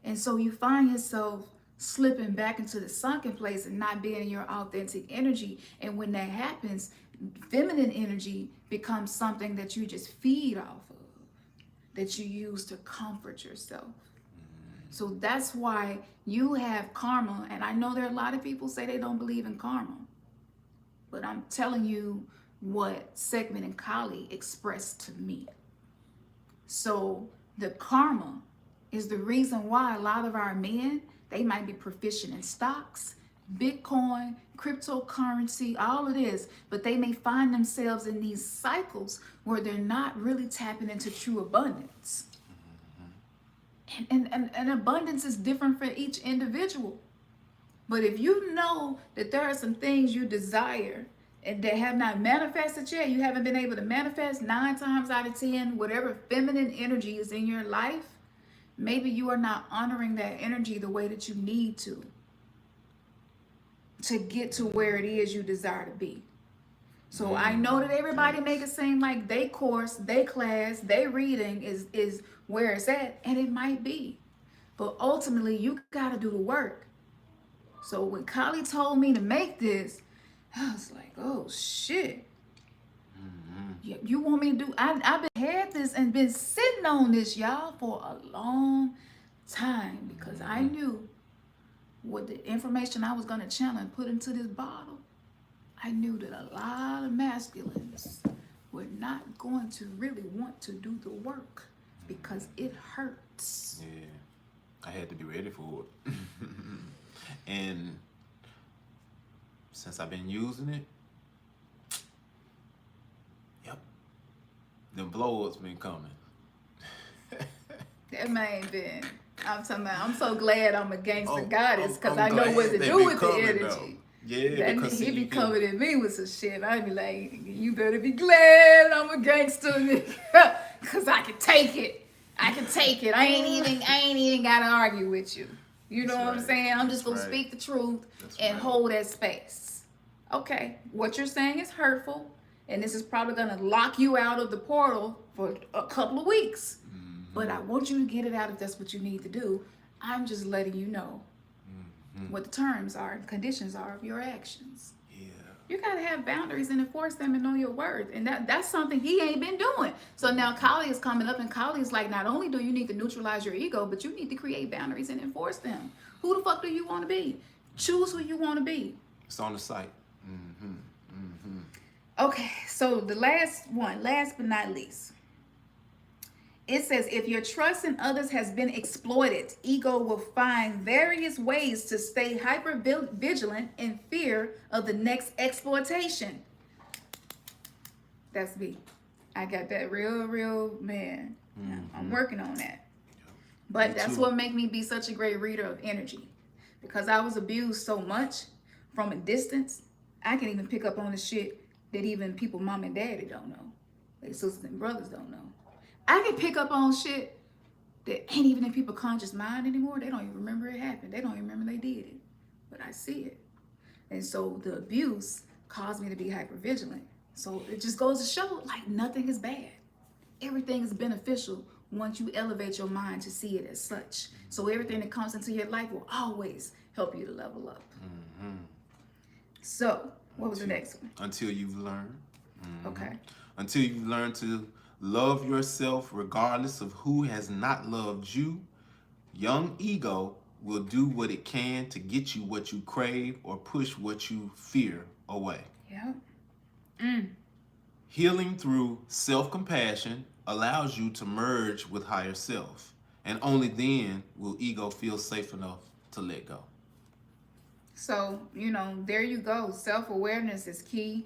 And so you find yourself slipping back into the sunken place and not being in your authentic energy. And when that happens, feminine energy becomes something that you just feed off of, that you use to comfort yourself. So that's why you have karma. And I know there are a lot of people say they don't believe in karma. But I'm telling you what Segment and Kali expressed to me. So the karma is the reason why a lot of our men, they might be proficient in stocks, Bitcoin, cryptocurrency, all of this, but they may find themselves in these cycles where they're not really tapping into true abundance. And abundance is different for each individual. But if you know that there are some things you desire and that have not manifested yet, you haven't been able to manifest 9 times out of 10, whatever feminine energy is in your life, maybe you are not honoring that energy the way that you need to get to where it is you desire to be. So I know that everybody make it seem like they course, they class, they reading is where it's at, and it might be. But ultimately, you got to do the work. So when Kali told me to make this, I was like, oh shit. You want me to do, I've been had this and been sitting on this, y'all, for a long time because I knew what the information I was going to channel and put into this bottle. I knew that a lot of masculines were not going to really want to do the work because it hurts. Yeah, I had to be ready for it. And since I've been using it, yep, the blow-ups been coming. That man been, I'm talking about, I'm so glad I'm a gangster goddess because I I'm know glad what to they do be with the coming, energy. though. Yeah, That because he see, be you can- coming at me with some shit. I'd be like, you better be glad I'm a gangster, cause I can take it. I can take it. I ain't even gotta argue with you. You know That's what I'm right. saying? I'm just That's gonna right. speak the truth That's and right. hold that space. Okay, what you're saying is hurtful, and this is probably gonna lock you out of the portal for a couple of weeks. But I want you to get it out if that's what you need to do. I'm just letting you know what the terms are and conditions are of your actions. Yeah. You gotta have boundaries and enforce them and know your worth. And that's something he ain't been doing. So now Kali is coming up and Kali is like, not only do you need to neutralize your ego, but you need to create boundaries and enforce them. Who the fuck do you want to be? Choose who you want to be. It's on the site. Okay, so the last one, last but not least. It says, if your trust in others has been exploited, ego will find various ways to stay hyper vigilant in fear of the next exploitation. That's me. I got that real man. I'm working on that. But Me that's too. what made me be such a great reader of energy. Because I was abused so much from a distance, I can even pick up on the shit that even people, mom and daddy don't know. Their sisters and brothers don't know. I can pick up on shit that ain't even in people's conscious mind anymore. They don't even remember it happened. They don't even remember they did it. But I see it. And so the abuse caused me to be hypervigilant. So it just goes to show, like, nothing is bad. Everything is beneficial once you elevate your mind to see it as such. So everything that comes into your life will always help you to level up. So, what was the next one? Until you've learned. Okay. Until you've learned to love yourself regardless of who has not loved you, young ego will do what it can to get you what you crave or push what you fear away. Yeah. Healing through self-compassion allows you to merge with higher self, and only then will ego feel safe enough to let go. So, there you go. Self-awareness is key.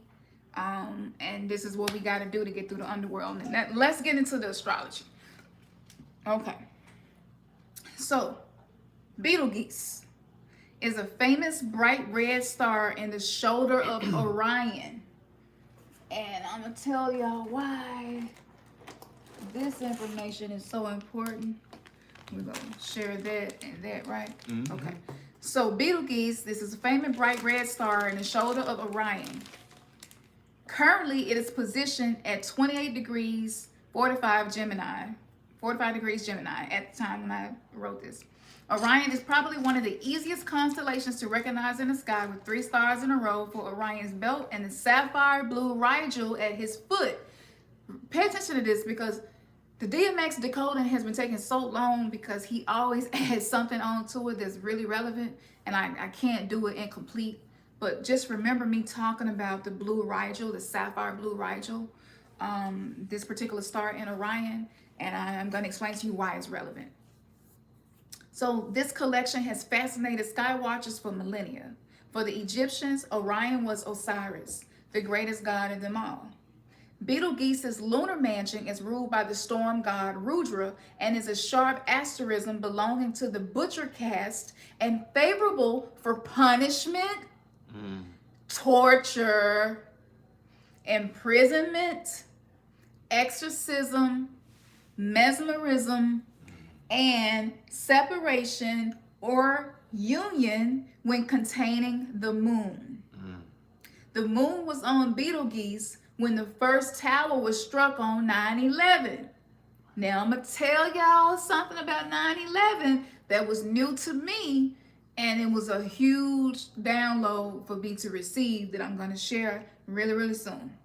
And this is what we got to do to get through the underworld. And let's get into the astrology. Okay. So, Betelgeuse is a famous bright red star in the shoulder of Orion. And I'm going to tell y'all why this information is so important. We're going to share that and that, right? Mm-hmm. Okay. So Betelgeuse, this is a famous bright red star in the shoulder of Orion. Currently, it is positioned at 28 degrees 45 Gemini, 45 degrees Gemini at the time when I wrote this. Orion is probably one of the easiest constellations to recognize in the sky, with 3 stars in a row for Orion's belt and the sapphire blue Rigel at his foot. Pay attention to this, because the DMX decoding has been taking so long because he always adds something onto it that's really relevant, and I can't do it incomplete. But just remember me talking about the blue Rigel, the sapphire blue Rigel, this particular star in Orion, and I'm going to explain to you why it's relevant. So this collection has fascinated sky watchers for millennia. For the Egyptians, Orion was Osiris, the greatest god of them all. Betelgeuse's lunar mansion is ruled by the storm god Rudra and is a sharp asterism belonging to the butcher caste and favorable for punishment, torture, imprisonment, exorcism, mesmerism, and separation or union when containing the moon. The moon was on Betelgeuse when the first tower was struck on 9/11. Now I'm going to tell y'all something about 9/11 that was new to me, and it was a huge download for me to receive that I'm going to share really, really soon.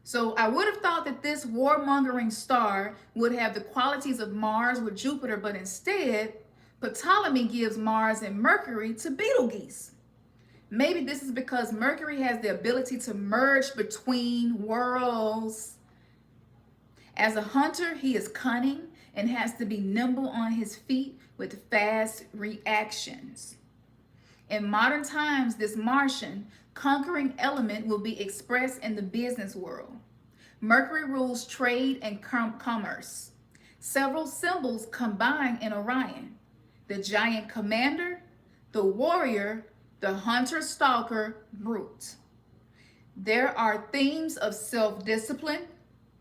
So I would have thought that this warmongering star would have the qualities of Mars with Jupiter, but instead, Ptolemy gives Mars and Mercury to Betelgeuse. Maybe this is because Mercury has the ability to merge between worlds. As a hunter, he is cunning and has to be nimble on his feet with fast reactions. In modern times, this Martian conquering element will be expressed in the business world. Mercury rules trade and commerce. Several symbols combine in Orion: the giant commander, the warrior, the hunter-stalker brute. There are themes of self-discipline,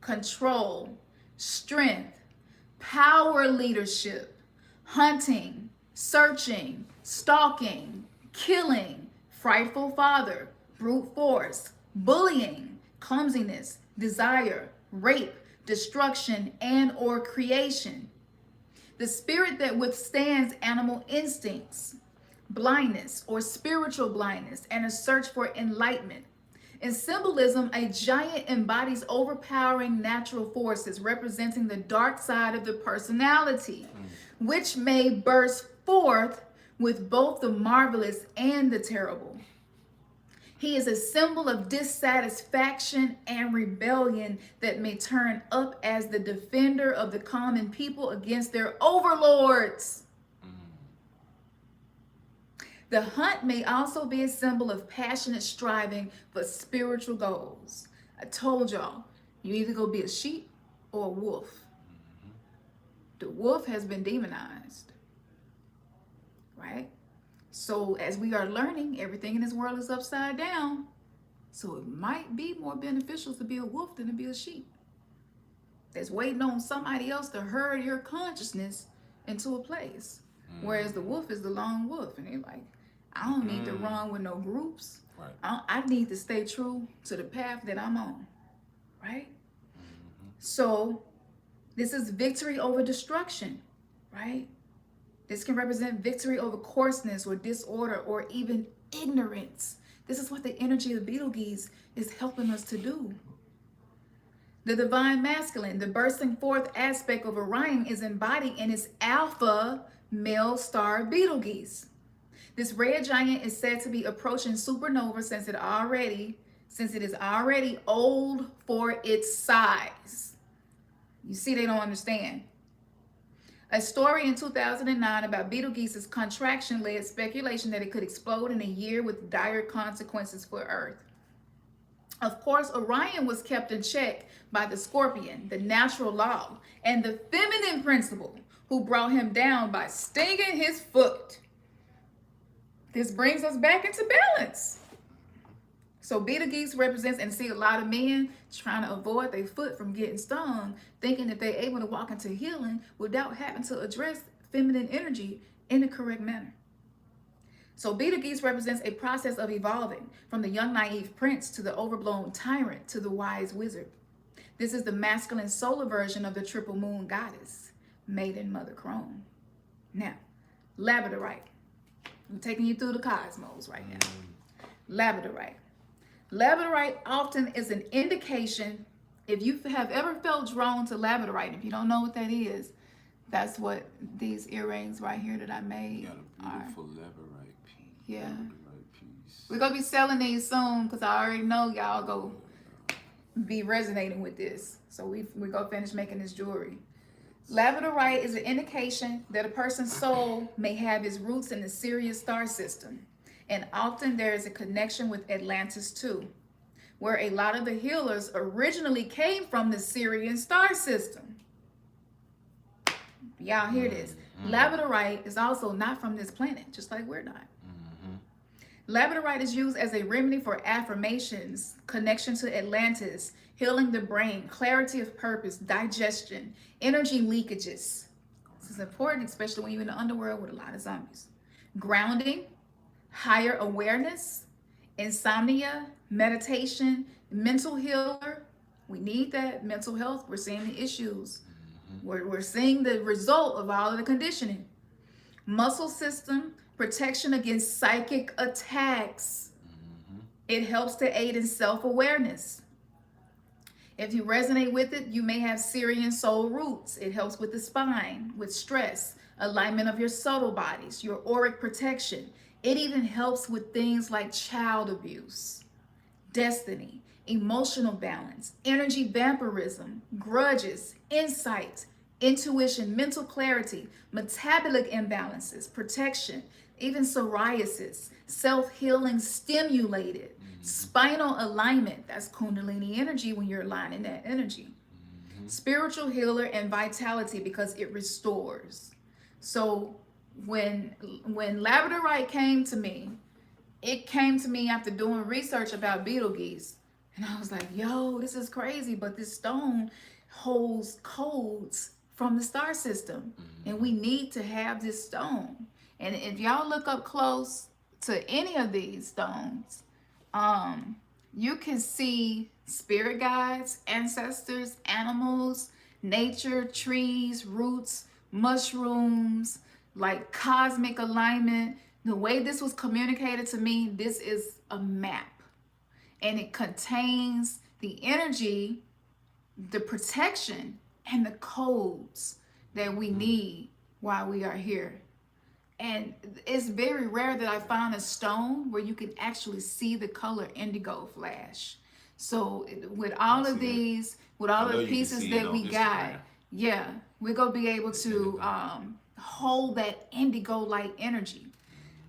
control, strength, power leadership, hunting, searching, stalking, killing, frightful father, brute force, bullying, clumsiness, desire, rape, destruction, and or creation. The spirit that withstands animal instincts, blindness or spiritual blindness, and a search for enlightenment. In symbolism, a giant embodies overpowering natural forces representing the dark side of the personality, which may burst forth with both the marvelous and the terrible. He is a symbol of dissatisfaction and rebellion that may turn up as the defender of the common people against their overlords. The hunt may also be a symbol of passionate striving for spiritual goals. I told y'all, you either go be a sheep or a wolf. The wolf has been demonized, right? So as we are learning, everything in this world is upside down. So it might be more beneficial to be a wolf than to be a sheep that's waiting on somebody else to herd your consciousness into a place. Whereas the wolf is the lone wolf, and they're like, I don't need to run with no groups. Right. I need to stay true to the path that I'm on, right? So this is victory over destruction, right? This can represent victory over coarseness or disorder or even ignorance. This is what the energy of Betelgeuse is helping us to do. The divine masculine, the bursting forth aspect of Orion, is embodied in its alpha male star Betelgeuse. This red giant is said to be approaching supernova since it is already old for its size. You see, they don't understand. A story in 2009 about Betelgeuse's contraction led speculation that it could explode in a year with dire consequences for Earth. Of course, Orion was kept in check by the Scorpion, the natural law, and the feminine principle, who brought him down by stinging his foot. This brings us back into balance. So Betelgeuse represents, and see a lot of men trying to avoid their foot from getting stung, thinking that they're able to walk into healing without having to address feminine energy in the correct manner. So Betelgeuse represents a process of evolving from the young naive prince to the overblown tyrant to the wise wizard. This is the masculine solar version of the triple moon goddess, maiden mother crone. Now, labradorite. I'm taking you through the cosmos right now. Labradorite. Labradorite often is an indication, if you have ever felt drawn to labradorite, if you don't know what that is, that's what these earrings right here that I made You got a beautiful labradorite piece. Yeah. Labradorite piece. We're going to be selling these soon because I already know y'all go be resonating with this. So we're going to finish making this jewelry. Labradorite is an indication that a person's soul may have its roots in the Sirian star system. And often there is a connection with Atlantis too, where a lot of the healers originally came from the Sirian star system. Y'all hear this? Labradorite is also not from this planet, just like we're not. Labradorite is used as a remedy for affirmations, connection to Atlantis, healing the brain, clarity of purpose, digestion, energy leakages. This is important, especially when you're in the underworld with a lot of zombies. Grounding, higher awareness, insomnia, meditation, mental healer. We need that mental health. We're seeing the issues. We're seeing the result of all of the conditioning. Muscle system, protection against psychic attacks. It helps to aid in self-awareness. If you resonate with it, you may have Sirian soul roots. It helps with the spine, with stress, alignment of your subtle bodies, your auric protection. It even helps with things like child abuse, destiny, emotional balance, energy vampirism, grudges, insight, intuition, mental clarity, metabolic imbalances, protection, even psoriasis, self-healing stimulated, spinal alignment. That's Kundalini energy when you're aligning that energy. Spiritual healer and vitality because it restores. So when labradorite came to me, it came to me after doing research about Betelgeuse. And I was like, yo, this is crazy. But this stone holds codes from the star system. And we need to have this stone. And if y'all look up close to any of these stones, you can see spirit guides, ancestors, animals, nature, trees, roots, mushrooms, like cosmic alignment. The way this was communicated to me, this is a map. And it contains the energy, the protection, and the codes that we need while we are here. And it's very rare that I find a stone where you can actually see the color indigo flash. So with all of these, with all the pieces that we got, yeah, we're going to be able to hold that indigo light energy.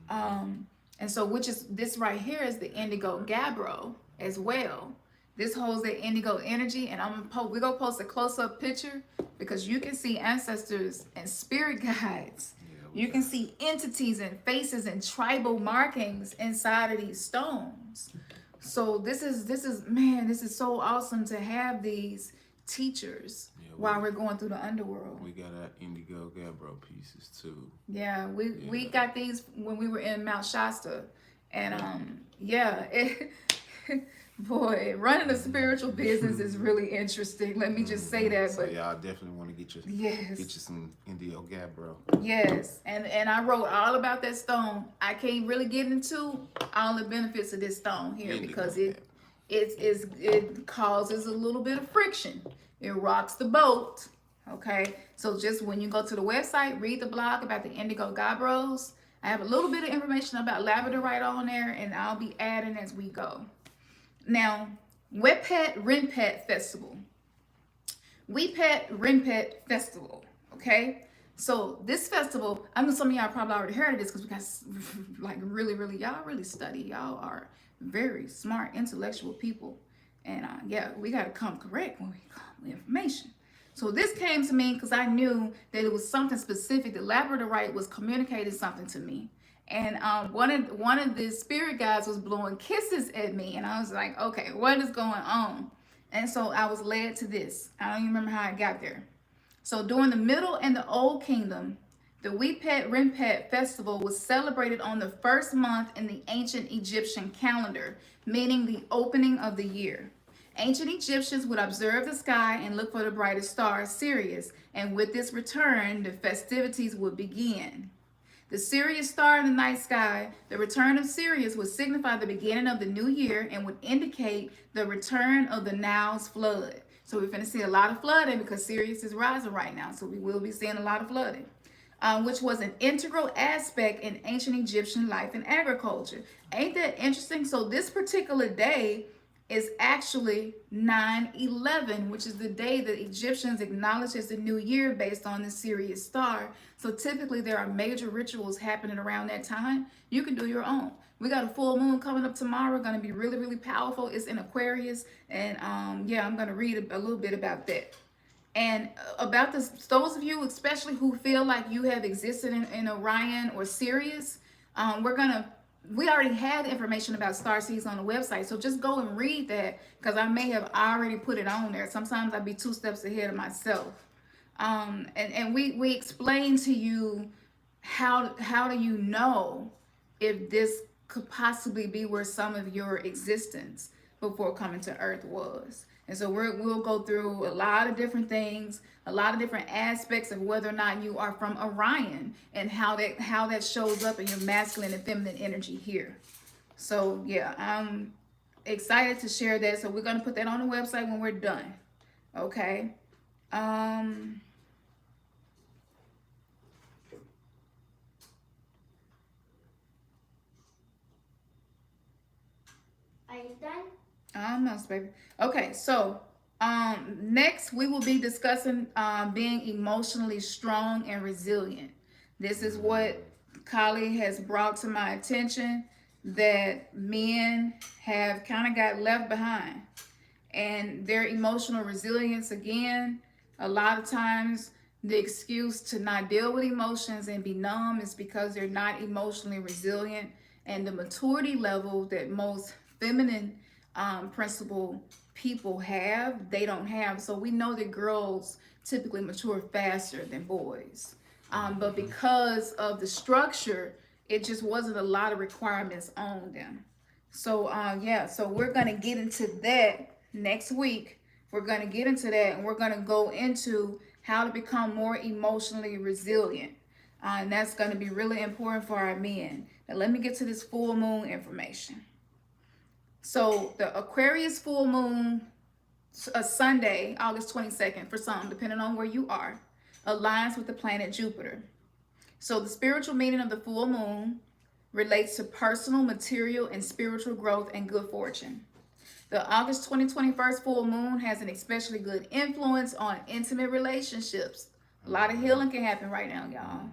And so, which is this right here is the indigo gabbro as well. This holds that indigo energy, and we're gonna post a close-up picture because you can see ancestors and spirit guides. You can see entities and faces and tribal markings inside of these stones. So this is man, this is so awesome to have these teachers while we're going through the underworld. We got our indigo gabbro pieces too. Yeah, we got these when we were in Mount Shasta, and boy, running a spiritual business is really interesting. Let me just say that. So y'all definitely want to get you some indigo gabbro. Yes, and I wrote all about that stone. I can't really get into all the benefits of this stone here because it causes a little bit of friction. It rocks the boat. Okay, so just when you go to the website, read the blog about the indigo gabbros. I have a little bit of information about labradorite on there, and I'll be adding as we go. Now, Wepet Renpet Festival. Wepet Renpet Festival, okay? So this festival, I know some of y'all probably already heard of this because we got like really, y'all really study. Y'all are very smart, intellectual people. And yeah, we got to come correct when we come with information. So this came to me because I knew that it was something specific. The labradorite was communicating something to me. And one of the spirit guides was blowing kisses at me. And I was like, okay, what is going on? And so I was led to this. I don't even remember how I got there. So during the Middle and the Old Kingdom, the Wepet Renpet festival was celebrated on the first month in the ancient Egyptian calendar, meaning the opening of the year. Ancient Egyptians would observe the sky and look for the brightest star, Sirius, and with this return, the festivities would begin. The Sirius star in the night sky, the return of Sirius would signify the beginning of the new year and would indicate the return of the Nile's flood. So we're going to see a lot of flooding because Sirius is rising right now. So we will be seeing a lot of flooding, which was an integral aspect in ancient Egyptian life and agriculture. Ain't that interesting? So this particular day is actually 9/11, which is the day that Egyptians acknowledge as the new year based on the Sirius star. So typically there are major rituals happening around that time. You can do your own. We got a full moon coming up tomorrow, going to be really, really powerful. It's in Aquarius, and yeah, I'm going to read a little bit about that. And about this, those of you especially who feel like you have existed in Orion or Sirius, we already had information about starseeds on the website, so just go and read that because I may have already put it on there. Sometimes I'd be 2 steps ahead of myself. And we explain to you how do you know if this could possibly be where some of your existence before coming to Earth was. And so we'll go through a lot of different things, a lot of different aspects of whether or not you are from Orion and how that shows up in your masculine and feminine energy here. So yeah, I'm excited to share that. So we're going to put that on the website when we're done. Okay. Are you done? Almost, baby. Okay, so next we will be discussing being emotionally strong and resilient. This is what Kali has brought to my attention, that men have kind of got left behind. And their emotional resilience, again, a lot of times the excuse to not deal with emotions and be numb is because they're not emotionally resilient. And the maturity level that most feminine principal people have, they don't have. So we know that girls typically mature faster than boys. But because of the structure, it just wasn't a lot of requirements on them. So yeah, so we're going to get into that next week. We're going to get into that, and we're going to go into how to become more emotionally resilient. And that's going to be really important for our men. Now let me get to this full moon information. So the Aquarius full moon, Sunday, August 22nd, for some, depending on where you are, aligns with the planet Jupiter. So the spiritual meaning of the full moon relates to personal, material, and spiritual growth and good fortune. The August 2021 full moon has an especially good influence on intimate relationships. A lot of healing can happen right now, y'all.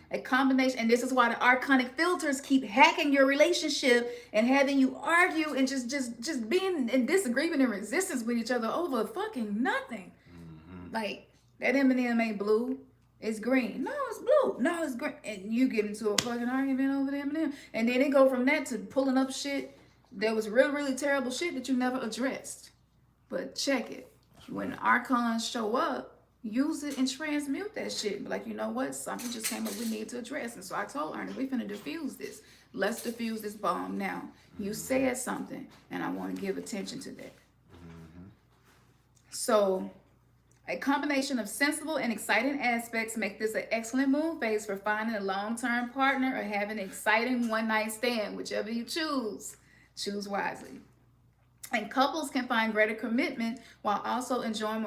A combination, and this is why the archonic filters keep hacking your relationship and having you argue and just being in disagreement and resistance with each other over fucking nothing. Like, that M&M ain't blue, it's green. No, it's blue. No, it's green. And you get into a fucking argument over the M&M. And then it go from that to pulling up shit that was really, really terrible shit that you never addressed. But check it. When archons show up, use it and transmute that shit. But like, you know what? Something just came up we need to address. And so I told Ernie, we finna diffuse this. Let's diffuse this bomb now. You said something, and I want to give attention to that. So a combination of sensible and exciting aspects make this an excellent moon phase for finding a long-term partner or having an exciting one-night stand, whichever you choose. Choose wisely. And couples can find greater commitment while also enjoying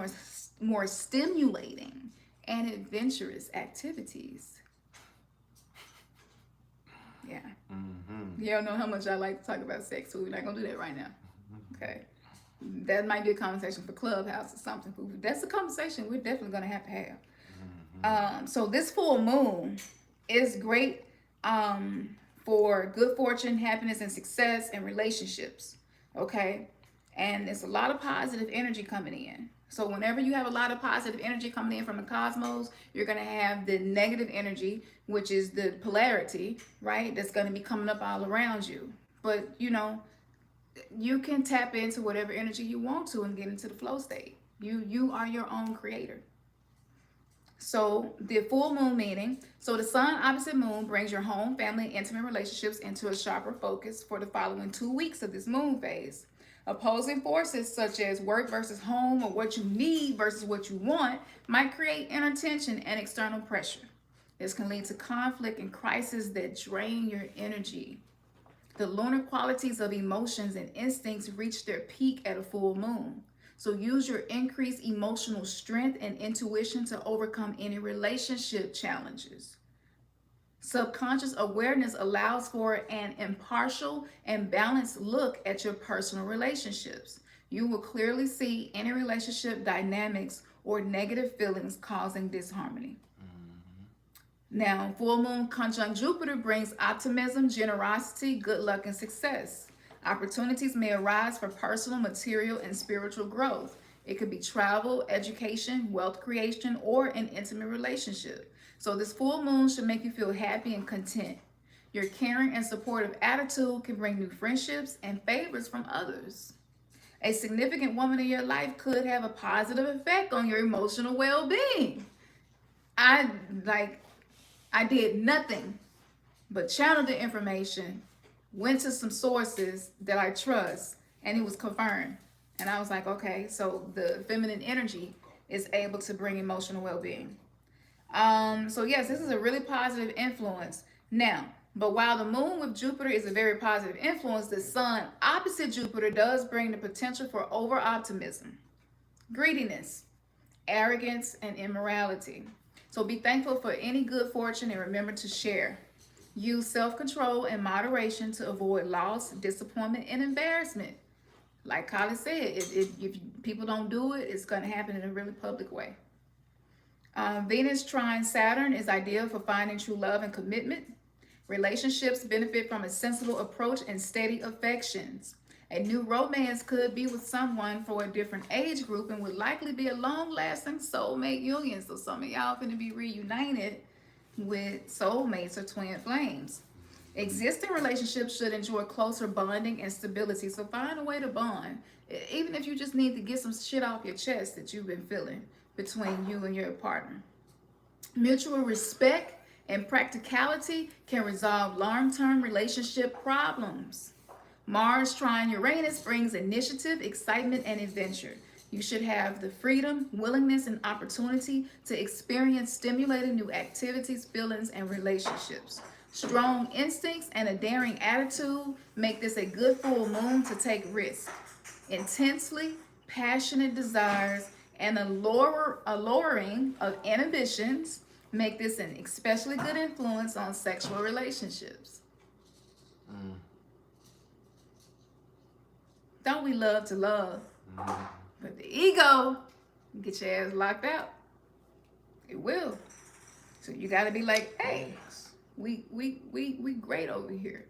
more stimulating and adventurous activities. Yeah. You don't know how much I like to talk about sex, so we're not going to do that right now. Okay. That might be a conversation for Clubhouse or something. That's a conversation we're definitely going to have. So this full moon is great for good fortune, happiness, and success in relationships. Okay. And there's a lot of positive energy coming in. So whenever you have a lot of positive energy coming in from the cosmos, you're going to have the negative energy, which is the polarity, right? That's going to be coming up all around you. But, you know, you can tap into whatever energy you want to and get into the flow state. You are your own creator. So the full moon meaning, so the sun opposite moon brings your home, family, and intimate relationships into a sharper focus for the following 2 weeks of this moon phase. Opposing forces such as work versus home, or what you need versus what you want, might create inner tension and external pressure. This can lead to conflict and crisis that drain your energy. The lunar qualities of emotions and instincts reach their peak at a full moon. So use your increased emotional strength and intuition to overcome any relationship challenges. Subconscious awareness allows for an impartial and balanced look at your personal relationships. You will clearly see any relationship dynamics or negative feelings causing disharmony. Now, full moon conjunct Jupiter brings optimism, generosity, good luck, and success. Opportunities may arise for personal, material, and spiritual growth. It could be travel, education, wealth creation, or an intimate relationship. So this full moon should make you feel happy and content. Your caring and supportive attitude can bring new friendships and favors from others. A significant woman in your life could have a positive effect on your emotional well-being. I did nothing but channel the information, went to some sources that I trust, and it was confirmed. And I was like, okay, so the feminine energy is able to bring emotional well-being. So yes, this is a really positive influence. Now, but while the moon with Jupiter is a very positive influence, the sun opposite Jupiter does bring the potential for over-optimism, greediness, arrogance, and immorality. So be thankful for any good fortune and remember to share. Use self-control and moderation to avoid loss, disappointment, and embarrassment. Like Kali said, if people don't do it, it's going to happen in a really public way. Venus trine Saturn is ideal for finding true love and commitment. Relationships benefit from a sensible approach and steady affections. A new romance could be with someone for a different age group and would likely be a long-lasting soulmate union. So some of y'all finna be reunited with soulmates or twin flames. Existing relationships should enjoy closer bonding and stability. So find a way to bond, even if you just need to get some shit off your chest that you've been feeling between you and your partner. Mutual respect and practicality can resolve long-term relationship problems. Mars trine Uranus brings initiative, excitement, and adventure. You should have the freedom, willingness, and opportunity to experience stimulating new activities, feelings, and relationships. Strong instincts and a daring attitude make this a good full moon to take risks. Intensely passionate desires and a lowering of inhibitions make this an especially good influence on sexual relationships. Don't we love to love? But the ego get your ass locked out. It will. So you got to be like, hey, we great over here.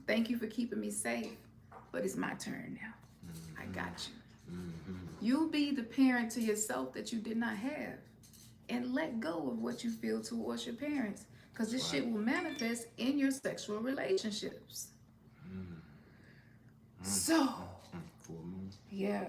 Thank you for keeping me safe, but it's my turn now. I got you. You be the parent to yourself that you did not have, and let go of what you feel towards your parents, because this shit will manifest in your sexual relationships. So, yeah.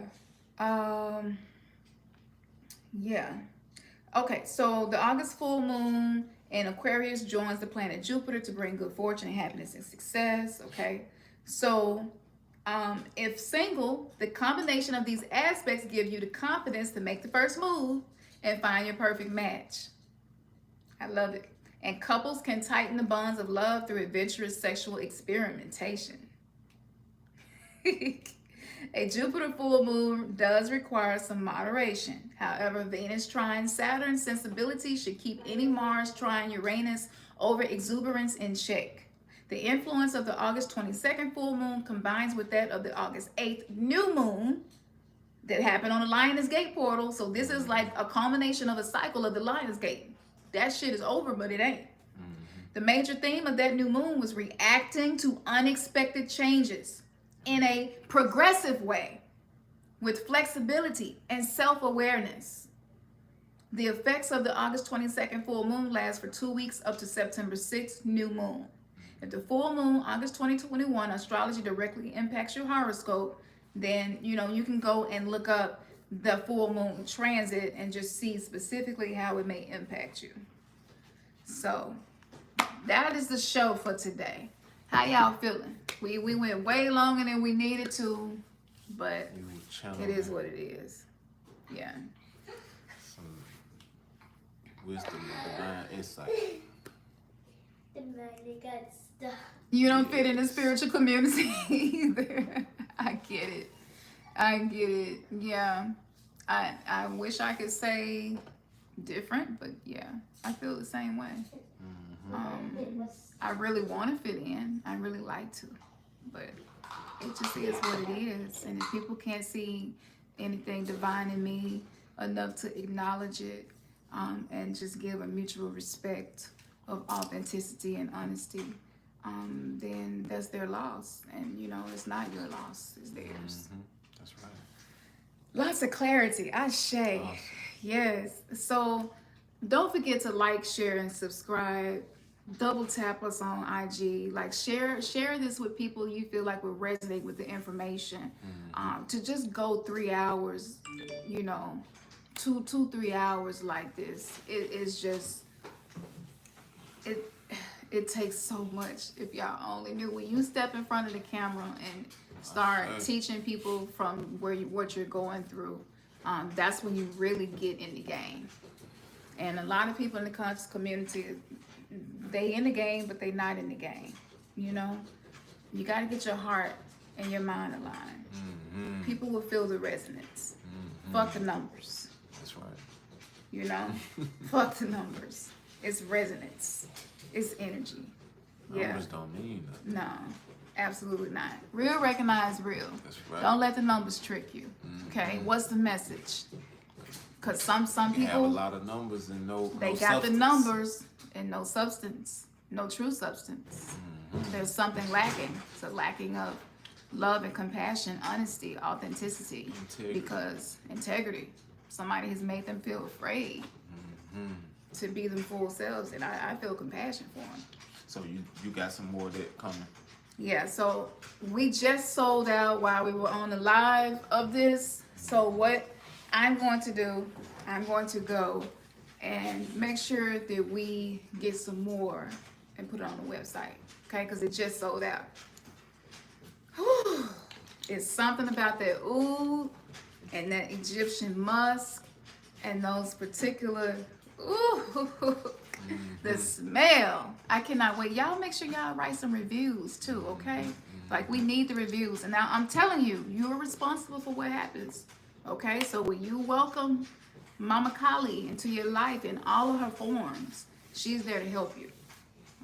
Okay, so the August full moon in Aquarius joins the planet Jupiter to bring good fortune and happiness and success. Okay, so if single, the combination of these aspects give you the confidence to make the first move and find your perfect match. I love it. And couples can tighten the bonds of love through adventurous sexual experimentation. A Jupiter full moon does require some moderation. However, Venus trine Saturn sensibility should keep any Mars trine Uranus over exuberance in check. The influence of the August 22nd full moon combines with that of the August 8th new moon that happened on the Lion's Gate portal. So this is like a culmination of a cycle of the Lion's Gate. That shit is over, but it ain't. The major theme of that new moon was reacting to unexpected changes in a progressive way. with flexibility and self-awareness. The effects of the August 22nd full moon last for 2 weeks up to September 6th, new moon. If the full moon, August 2021, astrology directly impacts your horoscope, then, you know, you can go and look up the full moon transit and just see specifically how it may impact you. So that is the show for today. How y'all feeling? We went way longer than we needed to, but it is what it is. Yeah. Some wisdom and divine insight. You don't fit in the spiritual community either. I get it. Yeah. I wish I could say different, but yeah, I feel the same way. I really want to fit in. I really like to, but it just is what it is. And if people can't see anything divine in me enough to acknowledge it, and just give a mutual respect of authenticity and honesty, then that's their loss. And you know, it's not your loss, it's theirs. That's right. Lots of clarity. Ashe. Awesome. Yes. So don't forget to like, share, and subscribe. Double tap us on IG. Like share this with people you feel like will resonate with the information. To just go 3 hours, you know, 3 hours like this, it is just it takes so much. If y'all only knew, when you step in front of the camera and start teaching people from what you're going through, that's when you really get in the game. And a lot of people in the conscious community, they in the game, but they not in the game. You know, you got to get your heart and your mind aligned. People will feel the resonance. Fuck the numbers. That's right. You know, fuck the numbers. It's resonance. It's energy. Numbers don't mean nothing. No, absolutely not. Real recognize real. That's right. Don't let the numbers trick you. Okay, what's the message? Because some people have a lot of numbers and no got substance. the numbers and no substance, no true substance. There's something lacking. It's a lacking of love and compassion, honesty, authenticity, because integrity. Somebody has made them feel afraid to be them full selves, and I feel compassion for them. So you got some more of that coming. Yeah, so we just sold out while we were on the live of this. So what I'm going to do, I'm going to go and make sure that we get some more and put it on the website, okay? Because it just sold out. Whew. It's something about that oud and that Egyptian musk and those particular, the smell. I cannot wait. Y'all make sure y'all write some reviews too, okay? Like, we need the reviews. And now I'm telling you, you're responsible for what happens, okay? So when you welcome Mama Kali into your life in all of her forms, she's there to help you,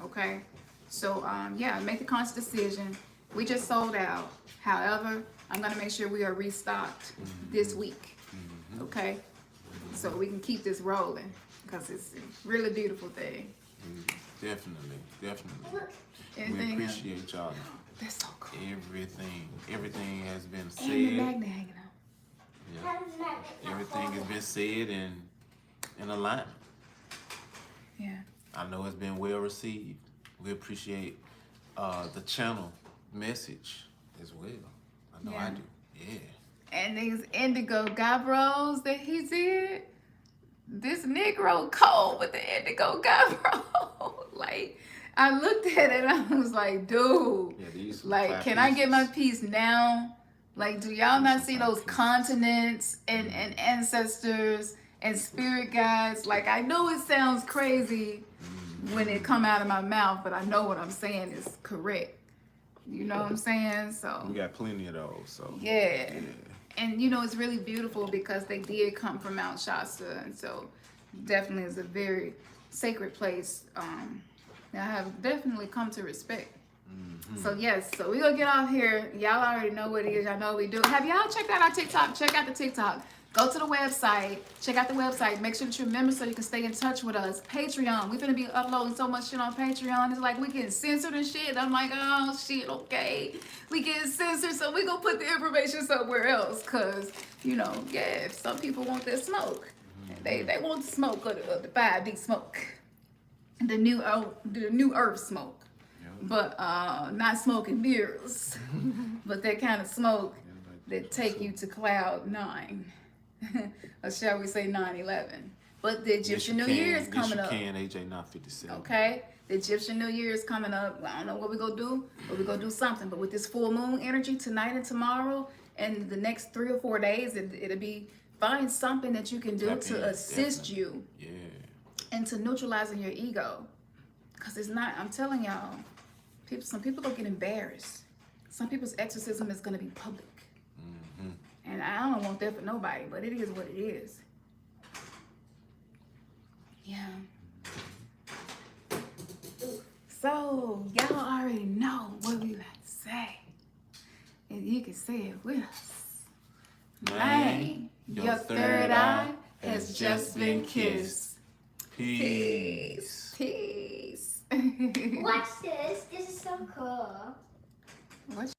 okay? So yeah, make the conscious decision. We just sold out. However, I'm gonna make sure we are restocked this week, okay? So we can keep this rolling, because it's a really beautiful thing. Definitely. Anything We appreciate y'all. That's so cool. Everything has been said. And the magnet hanging out. Yeah. Everything has been said in alignment. Yeah. I know it's been well received. We appreciate the channel message as well. I know I do. Yeah. And these indigo gabros that he did, this Negro cold with the indigo gabro. Like, I looked at it and I was like, dude, like, can I get my piece now? Like, do y'all not see those continents and ancestors and spirit guides? Like, I know it sounds crazy when it come out of my mouth, but I know what I'm saying is correct. You know what I'm saying? So we got plenty of those. So yeah. And you know, it's really beautiful because they did come from Mount Shasta, and so definitely is a very sacred place that I have definitely come to respect. So yes, so we're gonna get off here. Y'all already know what it is. Y'all know what we do. Have y'all checked out our TikTok? Check out the TikTok. Go to the website, check out the website, make sure that you're a member so you can stay in touch with us. Patreon, we're gonna be uploading so much shit on Patreon. It's like we getting censored and shit. I'm like, oh shit, okay. We getting censored, so we gonna put the information somewhere else. Cause, you know, yeah, if some people want their smoke. They want the smoke of the 5D smoke. The new earth smoke. But not smoking mirrors. But that kind of smoke that take you to cloud 9. Or shall we say 9/11? But the Egyptian New Year is coming up. AJ, not 57. Okay? The Egyptian New Year is coming up. I don't know what we're going to do, but we're going to do something. But with this full moon energy tonight and tomorrow and the next 3 or 4 days, it'll be find something that you can do to assist you into neutralizing your ego. Because it's not, I'm telling y'all, some people going to get embarrassed. Some people's exorcism is going to be public. And I don't want that for nobody, but it is what it is. Yeah. So, y'all already know what we like to say. And you can say it with us. Man, your third eye has just been kissed. Peace. Peace. Watch this. This is so cool. What?